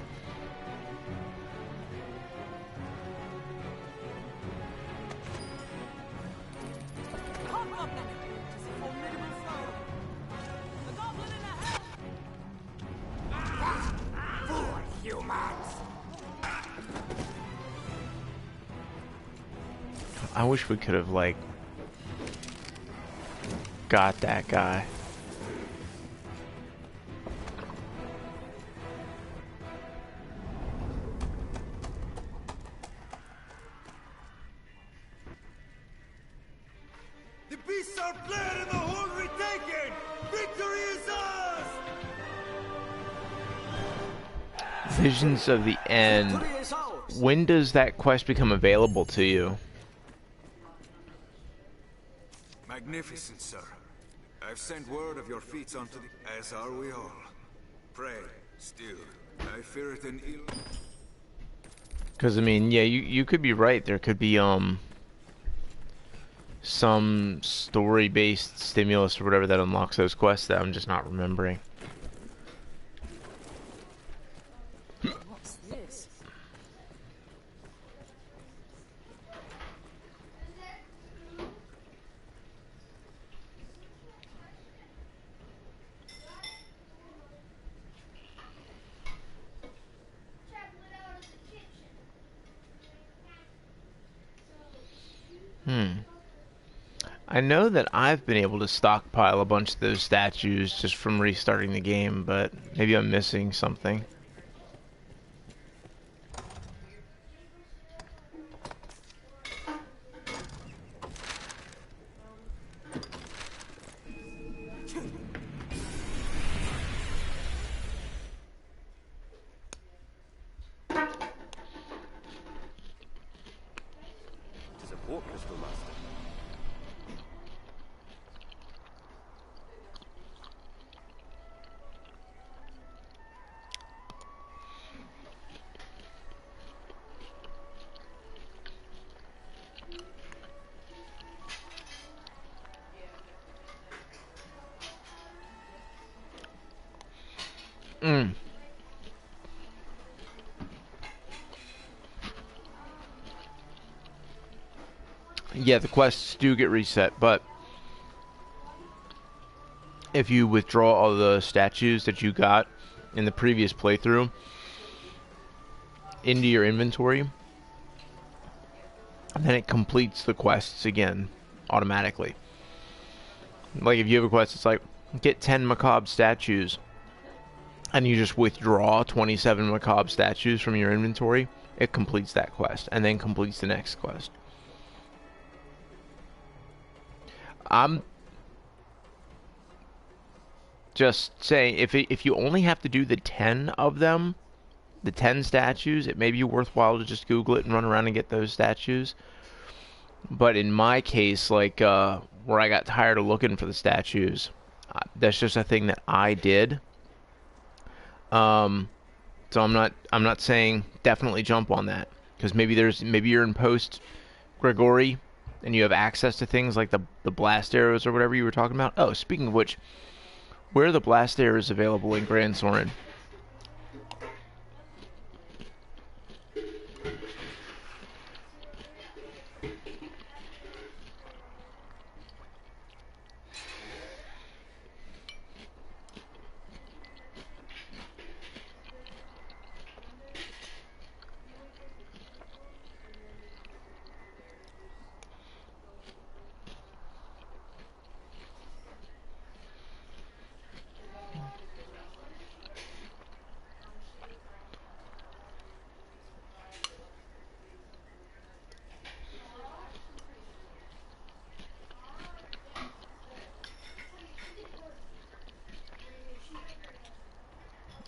I wish we could have, like, got that guy. The beasts are fled and the hold retaken! Victory is ours! Visions of the End. When does that quest become available to you? Magnificent, sir. I've sent word of your feats unto the... As are we all. Pray, still, I fear it an ill... Because, I mean, yeah, you could be right. There could be, some story-based stimulus or whatever that unlocks those quests that I'm just not remembering. What's this? I know that I've been able to stockpile a bunch of those statues just from restarting the game, but maybe I'm missing something. What, Crystal Master? Mm. Yeah, the quests do get reset, but if you withdraw all the statues that you got in the previous playthrough into your inventory, then it completes the quests again automatically. Like if you have a quest, it's like get 10 macabre statues, and you just withdraw 27 macabre statues from your inventory, it completes that quest and then completes the next quest. I'm just saying, if you only have to do the 10 of them, the 10 statues, it may be worthwhile to just Google it and run around and get those statues. But in my case, like where I got tired of looking for the statues, that's just a thing that I did. So I'm not saying definitely jump on that, because maybe you're in post Gregory and you have access to things like the blast arrows or whatever you were talking about. Oh, speaking of which, where are the blast arrows available in Grand Soren?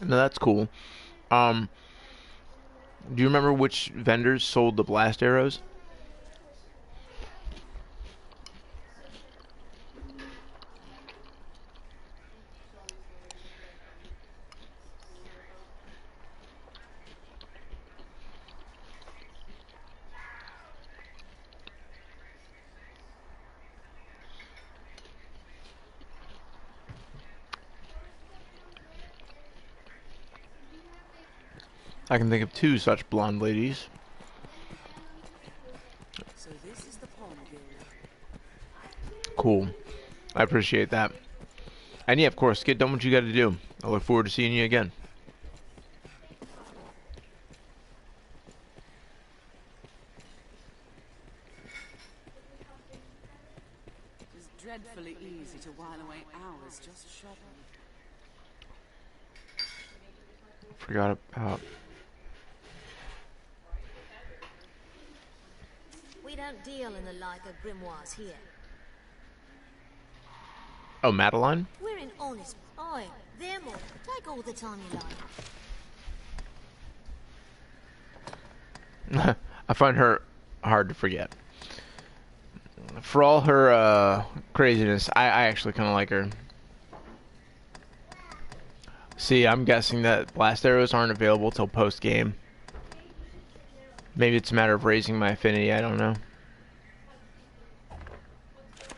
No, that's cool. Um, do you remember which vendors sold the blast arrows? I can think of two such blonde ladies. So this is the Pawn Guild. Cool. I appreciate that. And yeah, of course, get done what you got to do. I look forward to seeing you again. It's dreadfully easy to while away hours just shopping. Forgot about... We don't deal in the like of grimoires here. Oh, Madeline? We're in honest. Oi, them all. Take all the time you like. I find her hard to forget. For all her craziness, I actually kind of like her. See, I'm guessing that blast arrows aren't available till post-game. Maybe it's a matter of raising my affinity, I don't know.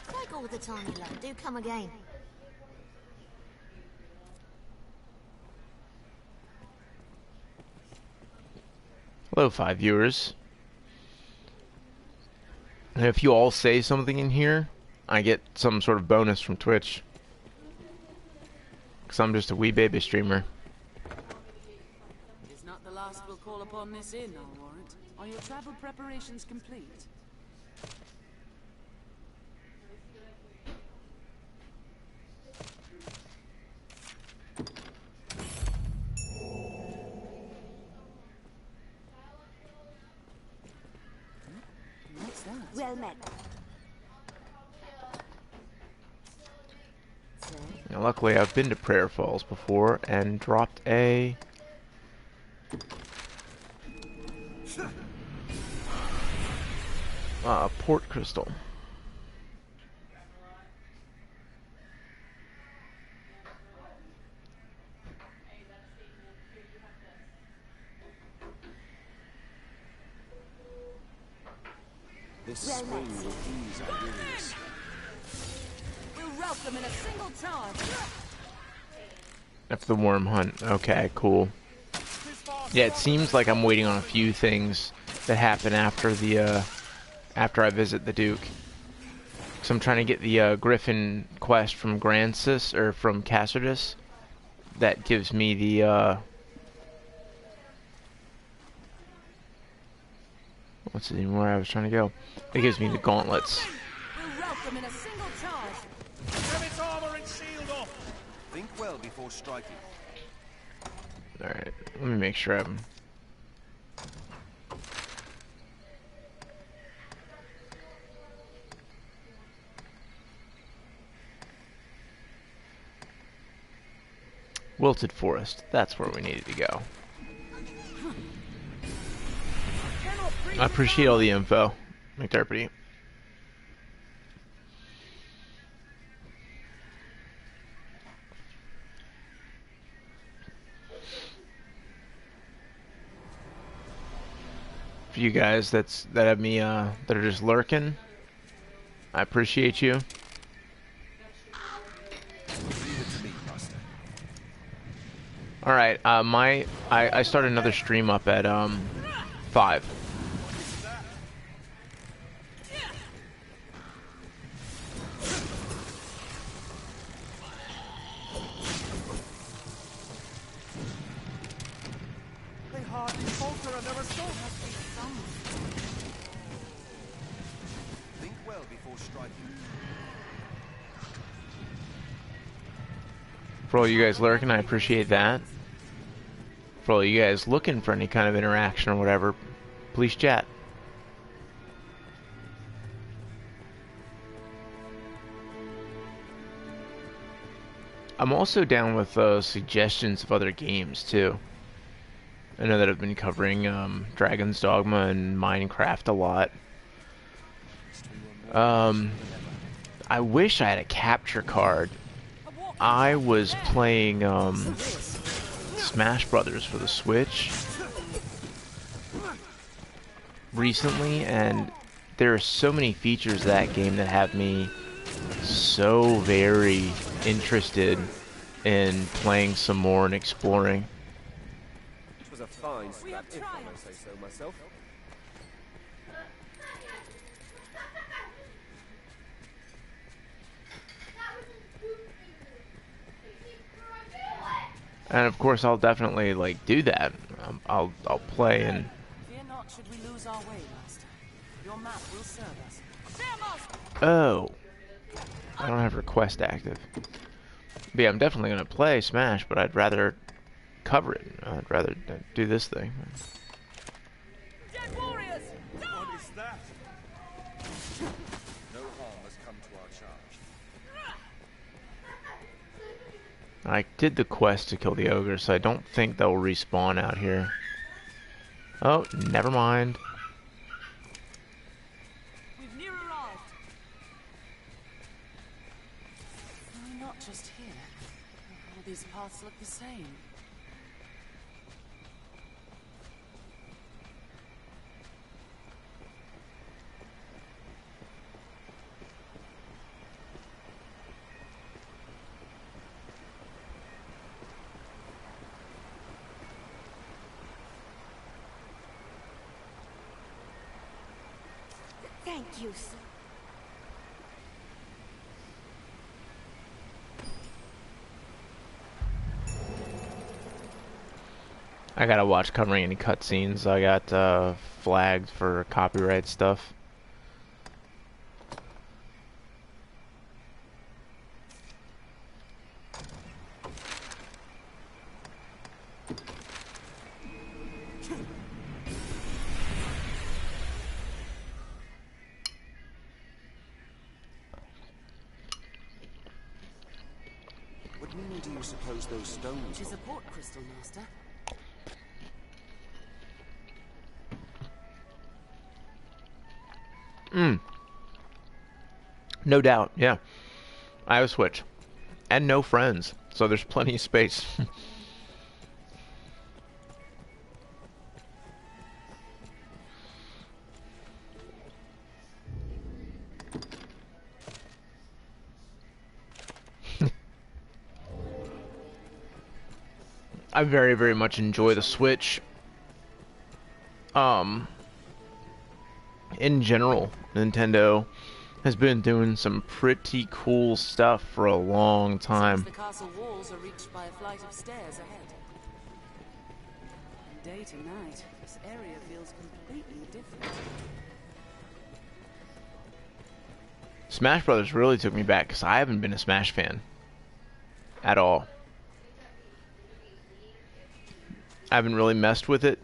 Take all the time you like. Do come again. Hello, 5 viewers. And if you all say something in here, I get some sort of bonus from Twitch. Because I'm just a wee baby streamer. It's not the last we'll call upon this inn, I'll warrant. Are your travel preparations complete? What's that? Well met. Now, luckily, I've been to Prayer Falls before and dropped a... Port crystal. This spring will ease our weariness. We'll rout them in a single charge. After the worm hunt. Okay, cool. Yeah, it seems like I'm waiting on a few things that happen after the after I visit the Duke. So I'm trying to get the Griffin quest from Grancis or from Cassardus. That gives me the what's it even where I was trying to go? It gives me the gauntlets. We'll rout them in a single charge. Have its armor and shield off. Think well before striking. Alright, let me make sure I'm... Wilted Forest, that's where we needed to go. I appreciate all the info, McDerpity. For you guys that have me that are just lurking, I appreciate you. All right, I started another stream up at 5. They hardly falter and their assault has been sung. Think well before striking. For all you guys lurking, I appreciate that. For all you guys looking for any kind of interaction or whatever, please chat. I'm also down with suggestions of other games too. I know that I've been covering Dragon's Dogma and Minecraft a lot. I wish I had a capture card. I was playing Smash Brothers for the Switch recently, and there are so many features of that game that have me so very interested in playing some more and exploring. It was a fine scrap, if I may say so myself. And of course, I'll definitely like do that. I'll play and. Fear not should we lose our way, Master. Your map will serve us. Oh, I don't have request active. But yeah, I'm definitely gonna play Smash, but I'd rather cover it. I'd rather do this thing. Dead warriors! What is that? No harm has come to our charge. I did the quest to kill the ogre, so I don't think they'll respawn out here. Oh, never mind. We've near arrived. We're not just here. All these paths look the same. Thank you, sir. I gotta watch covering any cutscenes. I got flagged for copyright stuff. What meaning do you suppose those stones It is a hold? port crystal, Master. No doubt, yeah. I have a Switch. And no friends, so there's plenty of space. I very, very much enjoy the Switch. In general, Nintendo has been doing some pretty cool stuff for a long time. The castle walls are reached by a flight of stairs ahead. Day to night, this area feels completely different. Smash Brothers really took me back because I haven't been a Smash fan at all. I haven't really messed with it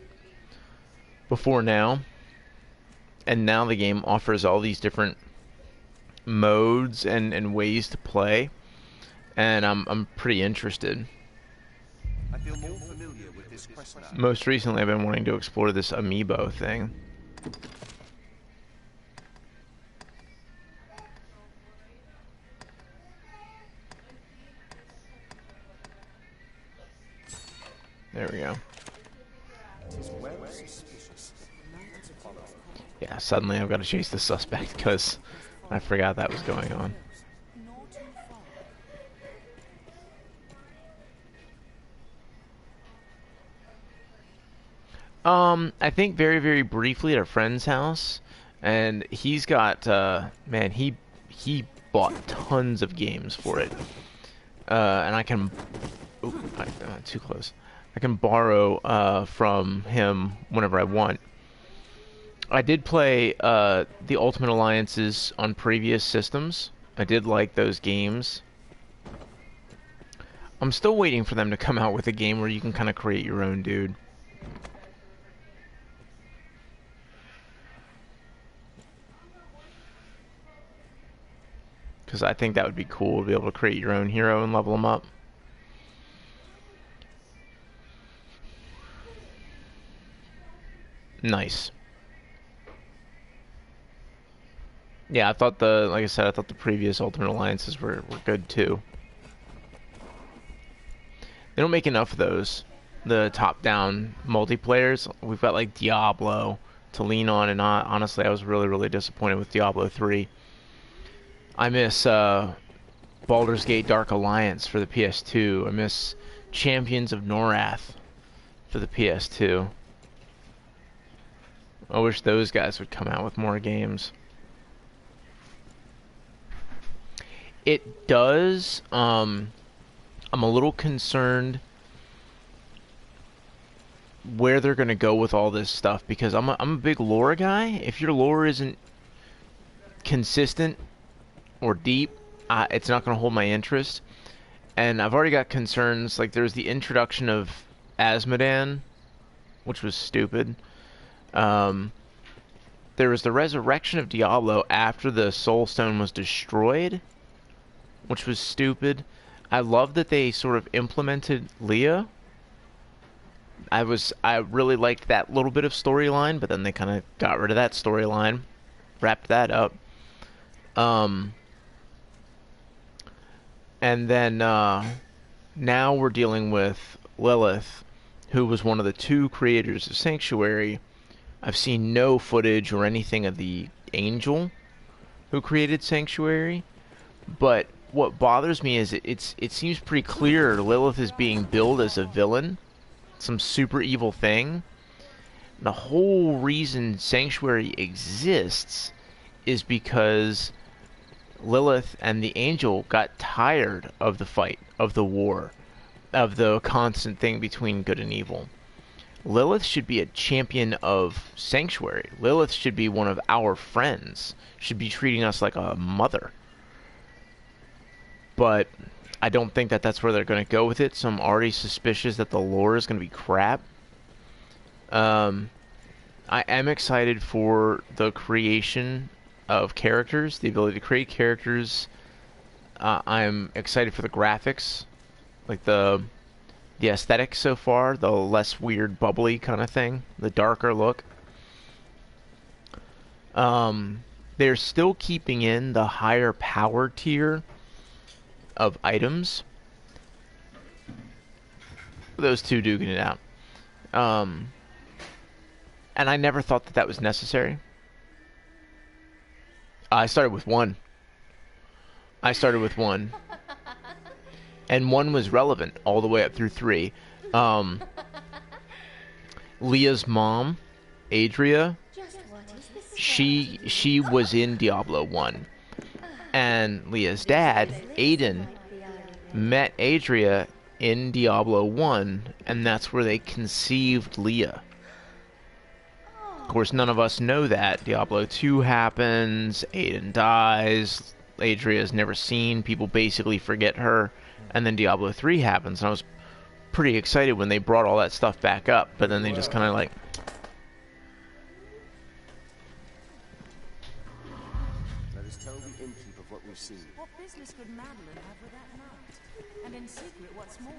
before now, and now the game offers all these different modes and ways to play, and I'm pretty interested. I feel more familiar with this quest now. Most recently, I've been wanting to explore this amiibo thing. There we go. Yeah, suddenly I've got to chase the suspect because I forgot that was going on. I think very, very briefly at a friend's house, and he's got, man, he bought tons of games for it. And I can, too close. I can borrow, from him whenever I want. I did play, the Ultimate Alliances on previous systems. I did like those games. I'm still waiting for them to come out with a game where you can kind of create your own dude. Because I think that would be cool to be able to create your own hero and level them up. Nice. Yeah, I thought like I said, I thought the previous Ultimate Alliances were good too. They don't make enough of those. The top-down multiplayers. We've got like Diablo to lean on, and honestly, I was really, really disappointed with Diablo 3. I miss Baldur's Gate Dark Alliance for the PS2. I miss Champions of Norath for the PS2. I wish those guys would come out with more games. It does. I'm a little concerned where they're going to go with all this stuff, because I'm a big lore guy. If your lore isn't consistent or deep, it's not going to hold my interest. And I've already got concerns. Like, there's the introduction of Asmodan, which was stupid. There was the resurrection of Diablo after the Soul Stone was destroyed, which was stupid. I love that they sort of implemented Leah. I really liked that little bit of storyline, but then they kind of got rid of that storyline, wrapped that up. And then now we're dealing with Lilith, who was one of the two creators of Sanctuary. I've seen no footage or anything of the angel who created Sanctuary, but what bothers me is it seems pretty clear Lilith is being billed as a villain, some super evil thing. The whole reason Sanctuary exists is because Lilith and the angel got tired of the fight, of the war, of the constant thing between good and evil. Lilith should be a champion of Sanctuary. Lilith should be one of our friends, should be treating us like a mother. But I don't think that that's where they're going to go with it, so I'm already suspicious that the lore is going to be crap. I am excited for the creation of characters, the ability to create characters. I'm excited for the graphics, like the aesthetic so far, the less weird, bubbly kind of thing, the darker look. they're still keeping in the higher power tier of items. Those two duking it out. And I never thought that that was necessary. I started with one. And one was relevant all the way up through 3. Leah's mom, Adria, she was in Diablo 1. And Leah's dad, Aiden, met Adria in Diablo 1, and that's where they conceived Leah. Of course, none of us know that. Diablo 2 happens, Aiden dies, Adria's never seen, people basically forget her, and then Diablo 3 happens, and I was pretty excited when they brought all that stuff back up, but then they just kind of like... Let us tell the innkeep of what we've seen. What business could Madeline have with that knight? And in secret, what's more?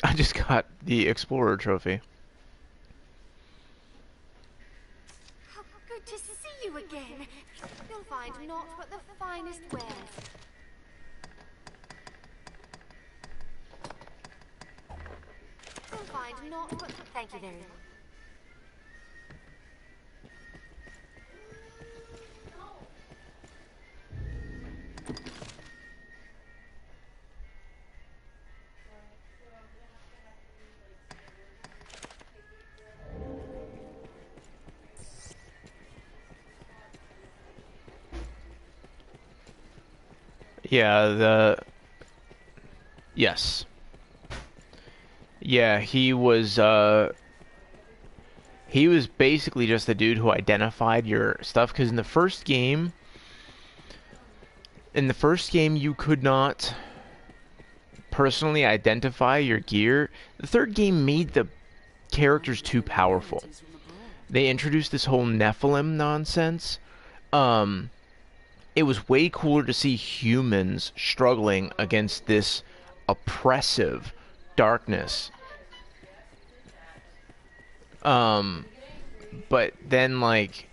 I just got the Explorer trophy. How good to see you again. You'll find naught but the finest wares. You'll find naught but... Thank you very much. Yeah, yes. Yeah, he was basically just the dude who identified your stuff, because in the first game, you could not personally identify your gear. The third game made the characters too powerful. They introduced this whole Nephilim nonsense. It was way cooler to see humans struggling against this oppressive darkness. But then, like,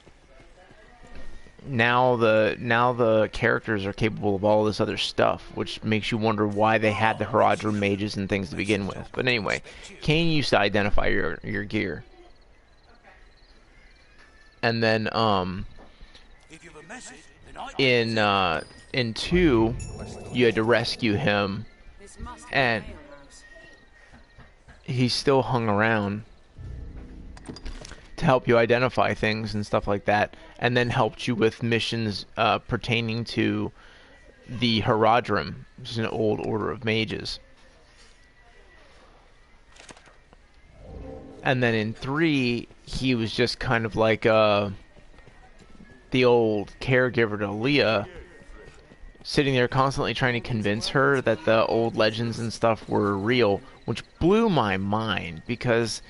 now the characters are capable of all this other stuff, which makes you wonder why they had the Haradrim mages and things to begin with. But anyway, Cain used to identify your gear. And then, in 2, you had to rescue him, and he still hung around to help you identify things and stuff like that, and then helped you with missions pertaining to the Haradrim, which is an old order of mages. And then in 3, he was just kind of like the old caregiver to Leah, sitting there constantly trying to convince her that the old legends and stuff were real, which blew my mind, because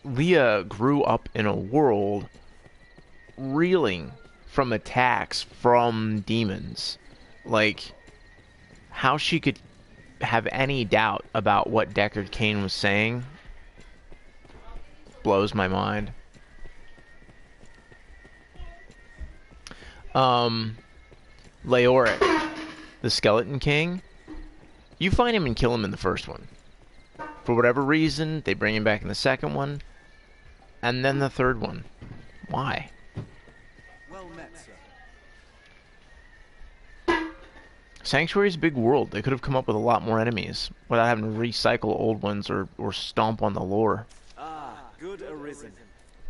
Leah grew up in a world reeling from attacks from demons. Like, how she could have any doubt about what Deckard Cain was saying blows my mind. Leoric, the Skeleton King, you find him and kill him in the first one. For whatever reason, they bring him back in the second one, and then the third one. Why? Well met, sir. Sanctuary's a big world. They could have come up with a lot more enemies without having to recycle old ones or stomp on the lore. Ah, good arisen.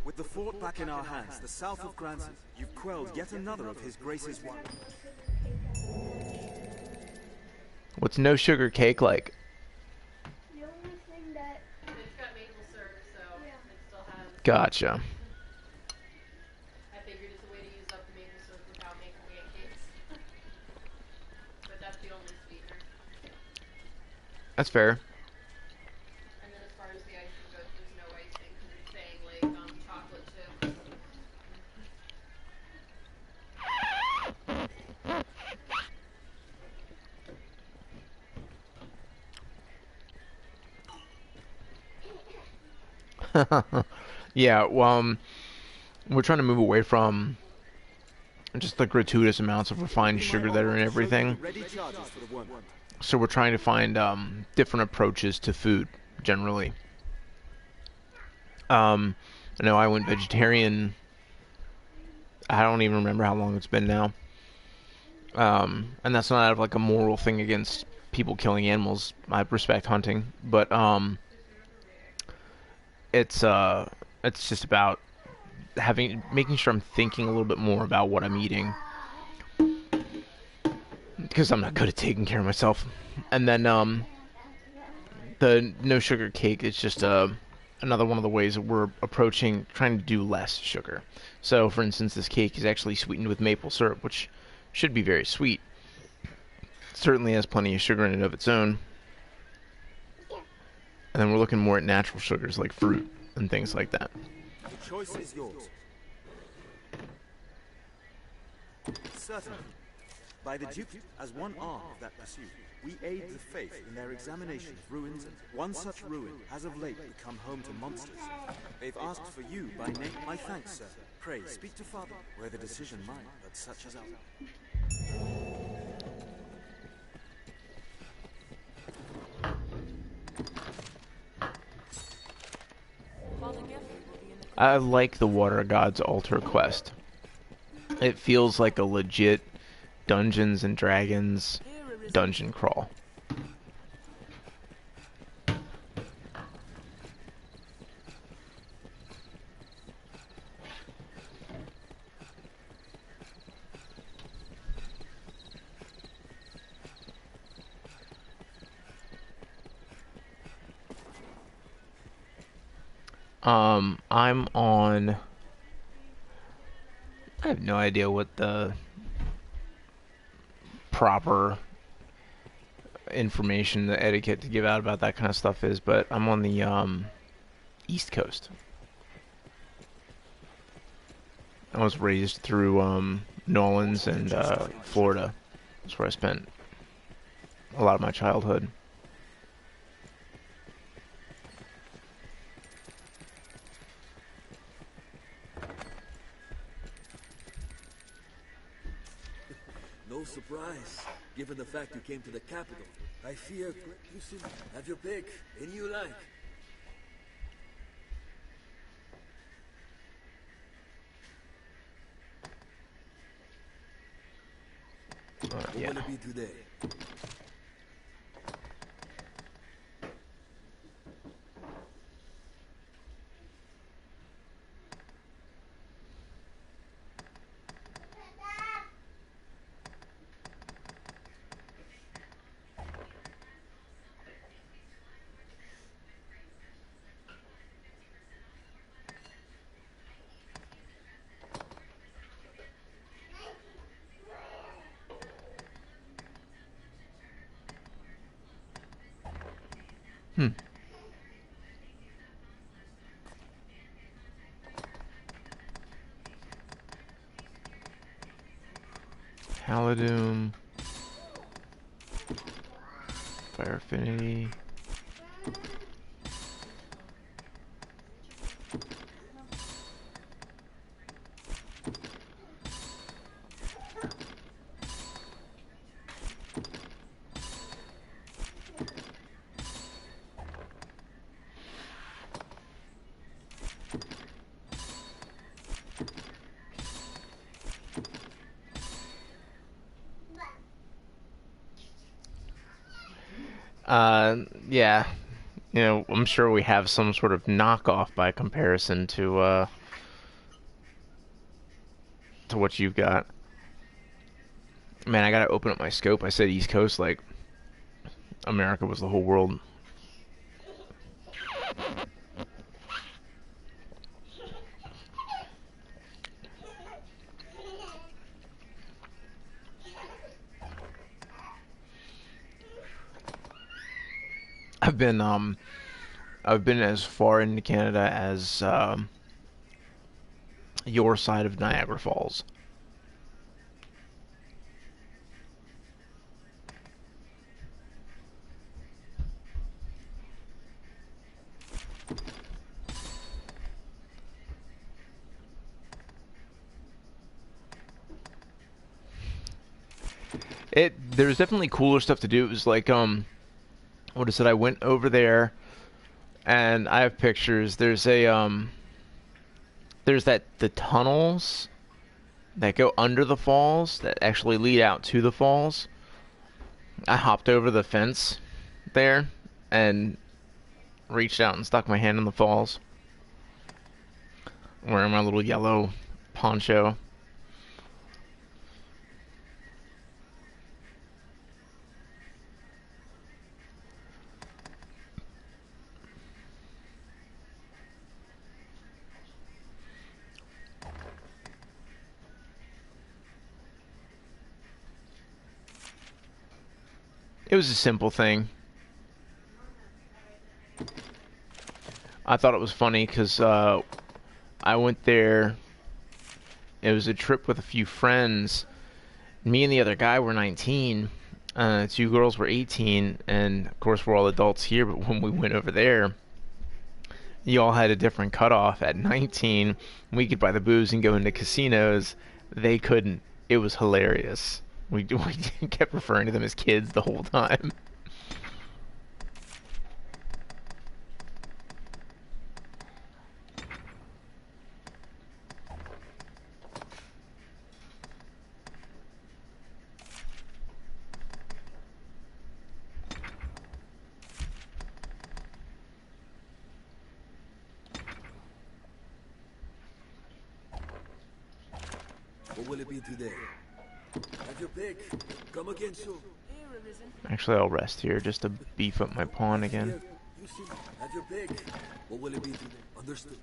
With the fort back in our hands, the south of Granson, you've quelled yet another of His Grace's one. What's no sugar cake like? The only thing that... It's got maple syrup, so it still has... Gotcha. I figured it's a way to use up the maple syrup without making pancakes. But that's the only sweetener. That's fair. And then as far as the icing goes, there's no icing because it's saying like chocolate chips. Yeah, well, we're trying to move away from just the gratuitous amounts of refined sugar that are in everything. Ready charges for the worm. So we're trying to find different approaches to food, generally. I know I went vegetarian. I don't even remember how long it's been now. And that's not out of like a moral thing against people killing animals. I respect hunting, but it's just about making sure I'm thinking a little bit more about what I'm eating, because I'm not good at taking care of myself. And then the no sugar cake is just another one of the ways that we're approaching trying to do less sugar. So, for instance, this cake is actually sweetened with maple syrup, which should be very sweet. It certainly has plenty of sugar in it of its own. And then we're looking more at natural sugars like fruit and things like that. The choice is yours. Certainly. By the Duke, as one arm of that pursuit, we aid the faith in their examination of ruins, and one such ruin has of late become home to monsters. They've asked for you by name. My thanks, sir. Pray, speak to Father, where the decision might, but such as I like the Water God's Altar quest. It feels like a legit Dungeons and Dragons dungeon crawl. I'm on... I have no idea what the proper information, the etiquette to give out about that kind of stuff is, but I'm on the East Coast. I was raised through New Orleans and Florida. That's where I spent a lot of my childhood. No surprise, given the fact you came to the capital. I fear you should have your pick, any you like. What Yeah. will it be today? Paladum. Fire Affinity. Yeah, you know, I'm sure we have some sort of knockoff by comparison to what you've got. Man, I gotta open up my scope. I said East Coast like America was the whole world. I've been as far into Canada as your side of Niagara Falls. There's definitely cooler stuff to do. It was like what is it? I went over there, and I have pictures. There's the tunnels that go under the falls that actually lead out to the falls. I hopped over the fence there and reached out and stuck my hand in the falls, wearing my little yellow poncho. It was a simple thing. I thought it was funny because I went there. It was a trip with a few friends. Me and the other guy were 19. Two girls were 18, and of course we're all adults here. But when we went over there, you all had a different cutoff. At 19, we could buy the booze and go into casinos. They couldn't. It was hilarious. We kept referring to them as kids the whole time. What will it be today? Have your pick. Come again soon. Actually, I'll rest here just to beef up my pawn again. Here, you see, have your pick. What will it be today? Understood.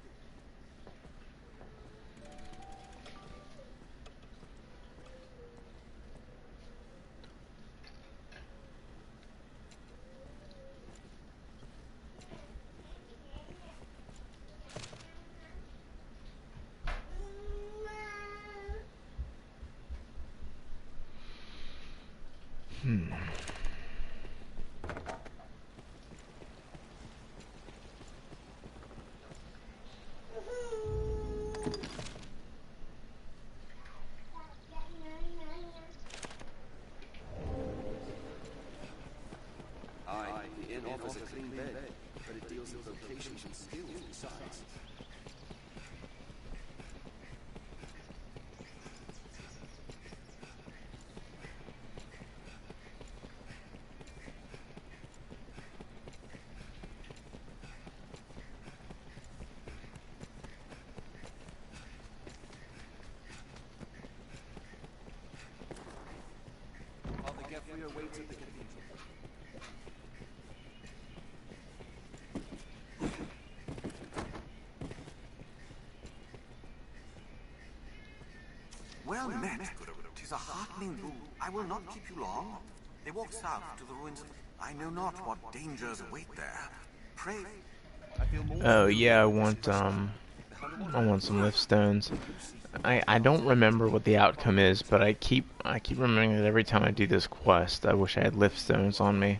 Aye, the inn offers a clean bed, but it deals with locations and skills besides. How the Geoffrey awaits at the cathedral. Well met, good. 'Tis a heartening rule. I will not keep you long. They walk south to the ruins of... I know not what dangers await there. Pray... Oh yeah, I want some lift stones. I don't remember what the outcome is, but I keep remembering that every time I do this quest, I wish I had lift stones on me.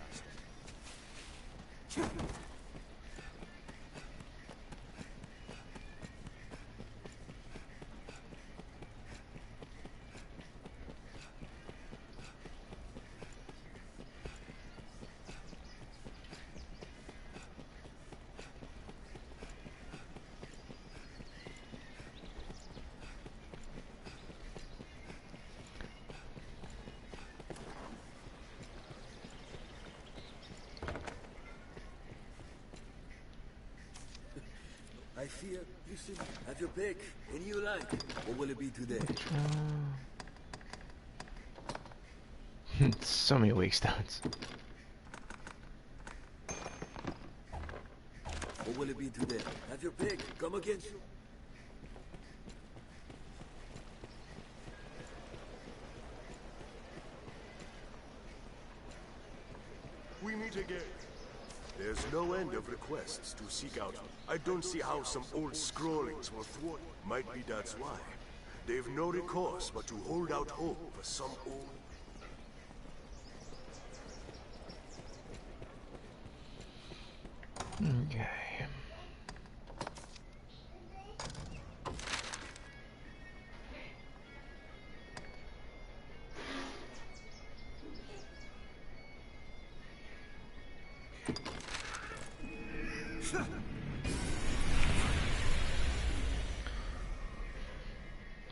I fear you should have your pick. Any you like. What will it be today? So many weak stones. What will it be today? Have your pick. Come again soon. We meet again. There's no end of requests to seek out. I don't see how some old scrollings will thwart. Might be that's why. They've no recourse but to hold out hope for some old... Okay.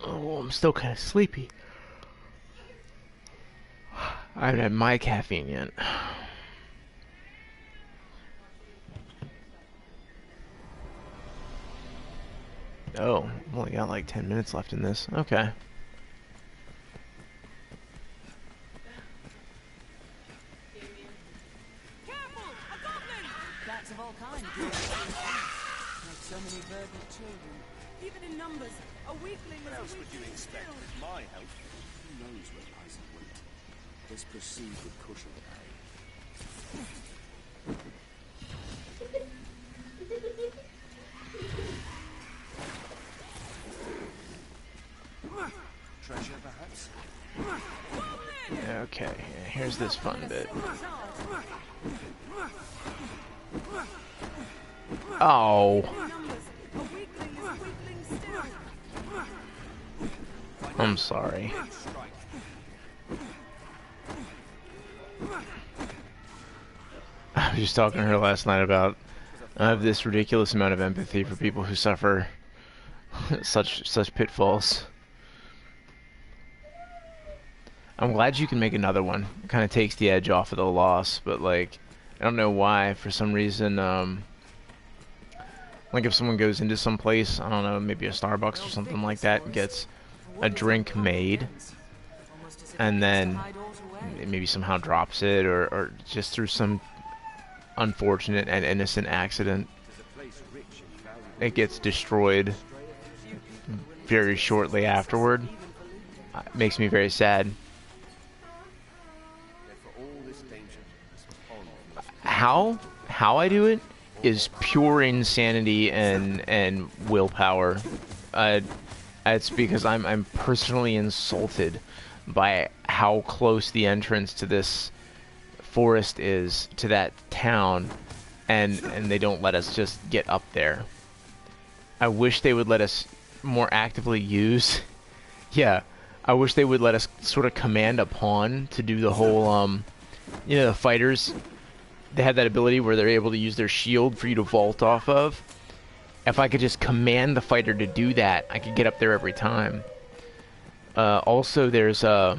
Oh, I'm still kind of sleepy. I haven't had my caffeine yet. Oh, I've only got like 10 minutes left in this. Okay. Bats of all kinds. Like so many burdened children. Even in numbers, a weakling is a else would you weakling expect still. with my help? Who knows where lies in wait? Let's proceed with caution. Treasure, perhaps? Okay, here's this fun bit. Oh. I'm sorry. I was just talking to her last night about I have this ridiculous amount of empathy for people who suffer such pitfalls. I'm glad you can make another one. It kind of takes the edge off of the loss, but like I don't know why for some reason like if someone goes into some place, I don't know, maybe a Starbucks or something like that, and gets a drink made and then maybe somehow drops it or just through some unfortunate and innocent accident it gets destroyed very shortly afterward. It makes me very sad. How I do it is pure insanity and willpower. It's because I'm personally insulted by how close the entrance to this forest is to that town, and they don't let us just get up there. I wish they would let us more actively use. Yeah, I wish they would let us sort of command a pawn to do the whole you know, the fighters, they have that ability where they're able to use their shield for you to vault off of. If I could just command the fighter to do that, I could get up there every time. Also, there's a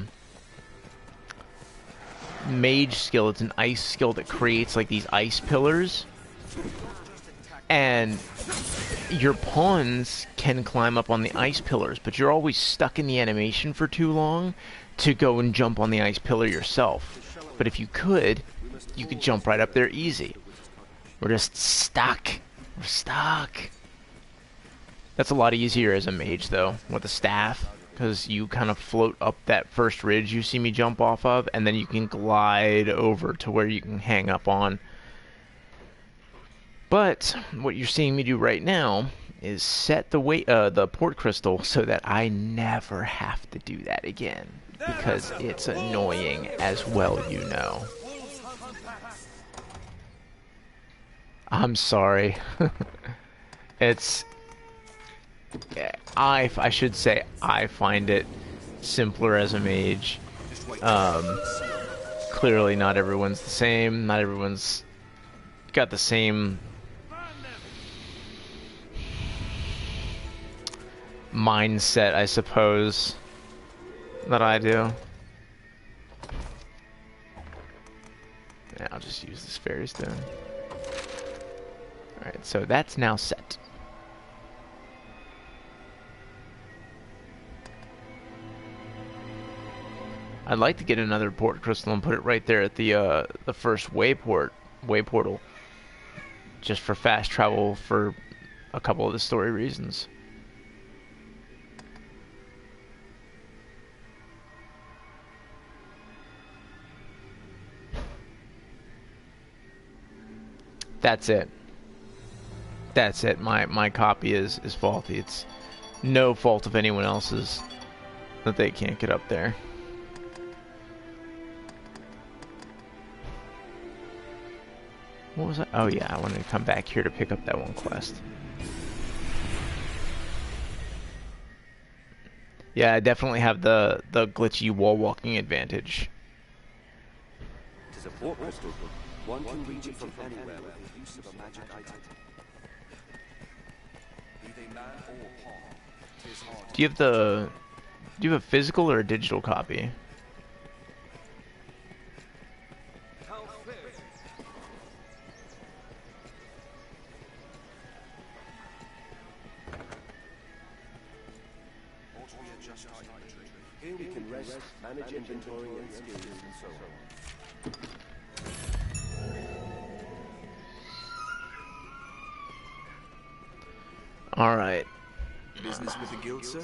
mage skill. It's an ice skill that creates like these ice pillars. And your pawns can climb up on the ice pillars, but you're always stuck in the animation for too long to go and jump on the ice pillar yourself. But if you could jump right up there easy. We're just stuck. We're stuck. That's a lot easier as a mage, though, with a staff, because you kind of float up that first ridge you see me jump off of, and then you can glide over to where you can hang up on. But what you're seeing me do right now is set the port crystal so that I never have to do that again, because it's annoying as well, you know. I'm sorry. It's... I should say I find it simpler as a mage. Clearly not everyone's the same. Not everyone's got the same mindset, I suppose, that I do. Yeah, I'll just use this fairy stone. Alright, so that's now set. I'd like to get another port crystal and put it right there at the first way portal, just for fast travel for a couple of the story reasons. That's it. That's it. My copy is faulty. It's no fault of anyone else's that they can't get up there. What was I? Oh yeah, I wanted to come back here to pick up that one quest. Yeah, I definitely have the glitchy wall walking advantage. It is a port crystal. One can reach it from anywhere with the use of a magic item. Be they man or pawn, 'tis hard. Do you have a physical or a digital copy? Here we can rest, manage inventory and skills, and so on. Alright. Business with the guild, sir?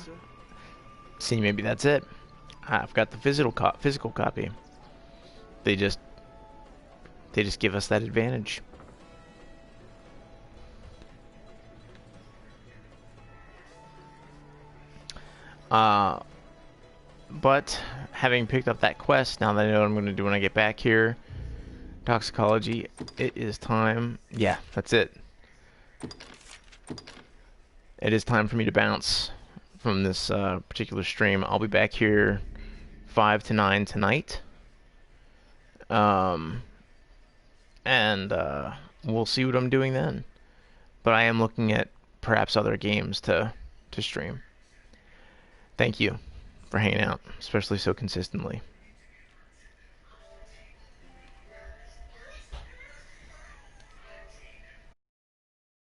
See, maybe that's it. I've got the physical copy. They just give us that advantage. But having picked up that quest, now that I know what I'm going to do when I get back here, toxicology, it is time. Yeah, that's it. It is time for me to bounce from this particular stream. I'll be back here 5 to 9 tonight. And we'll see what I'm doing then. But I am looking at perhaps other games to stream. Thank you for hanging out, especially so consistently.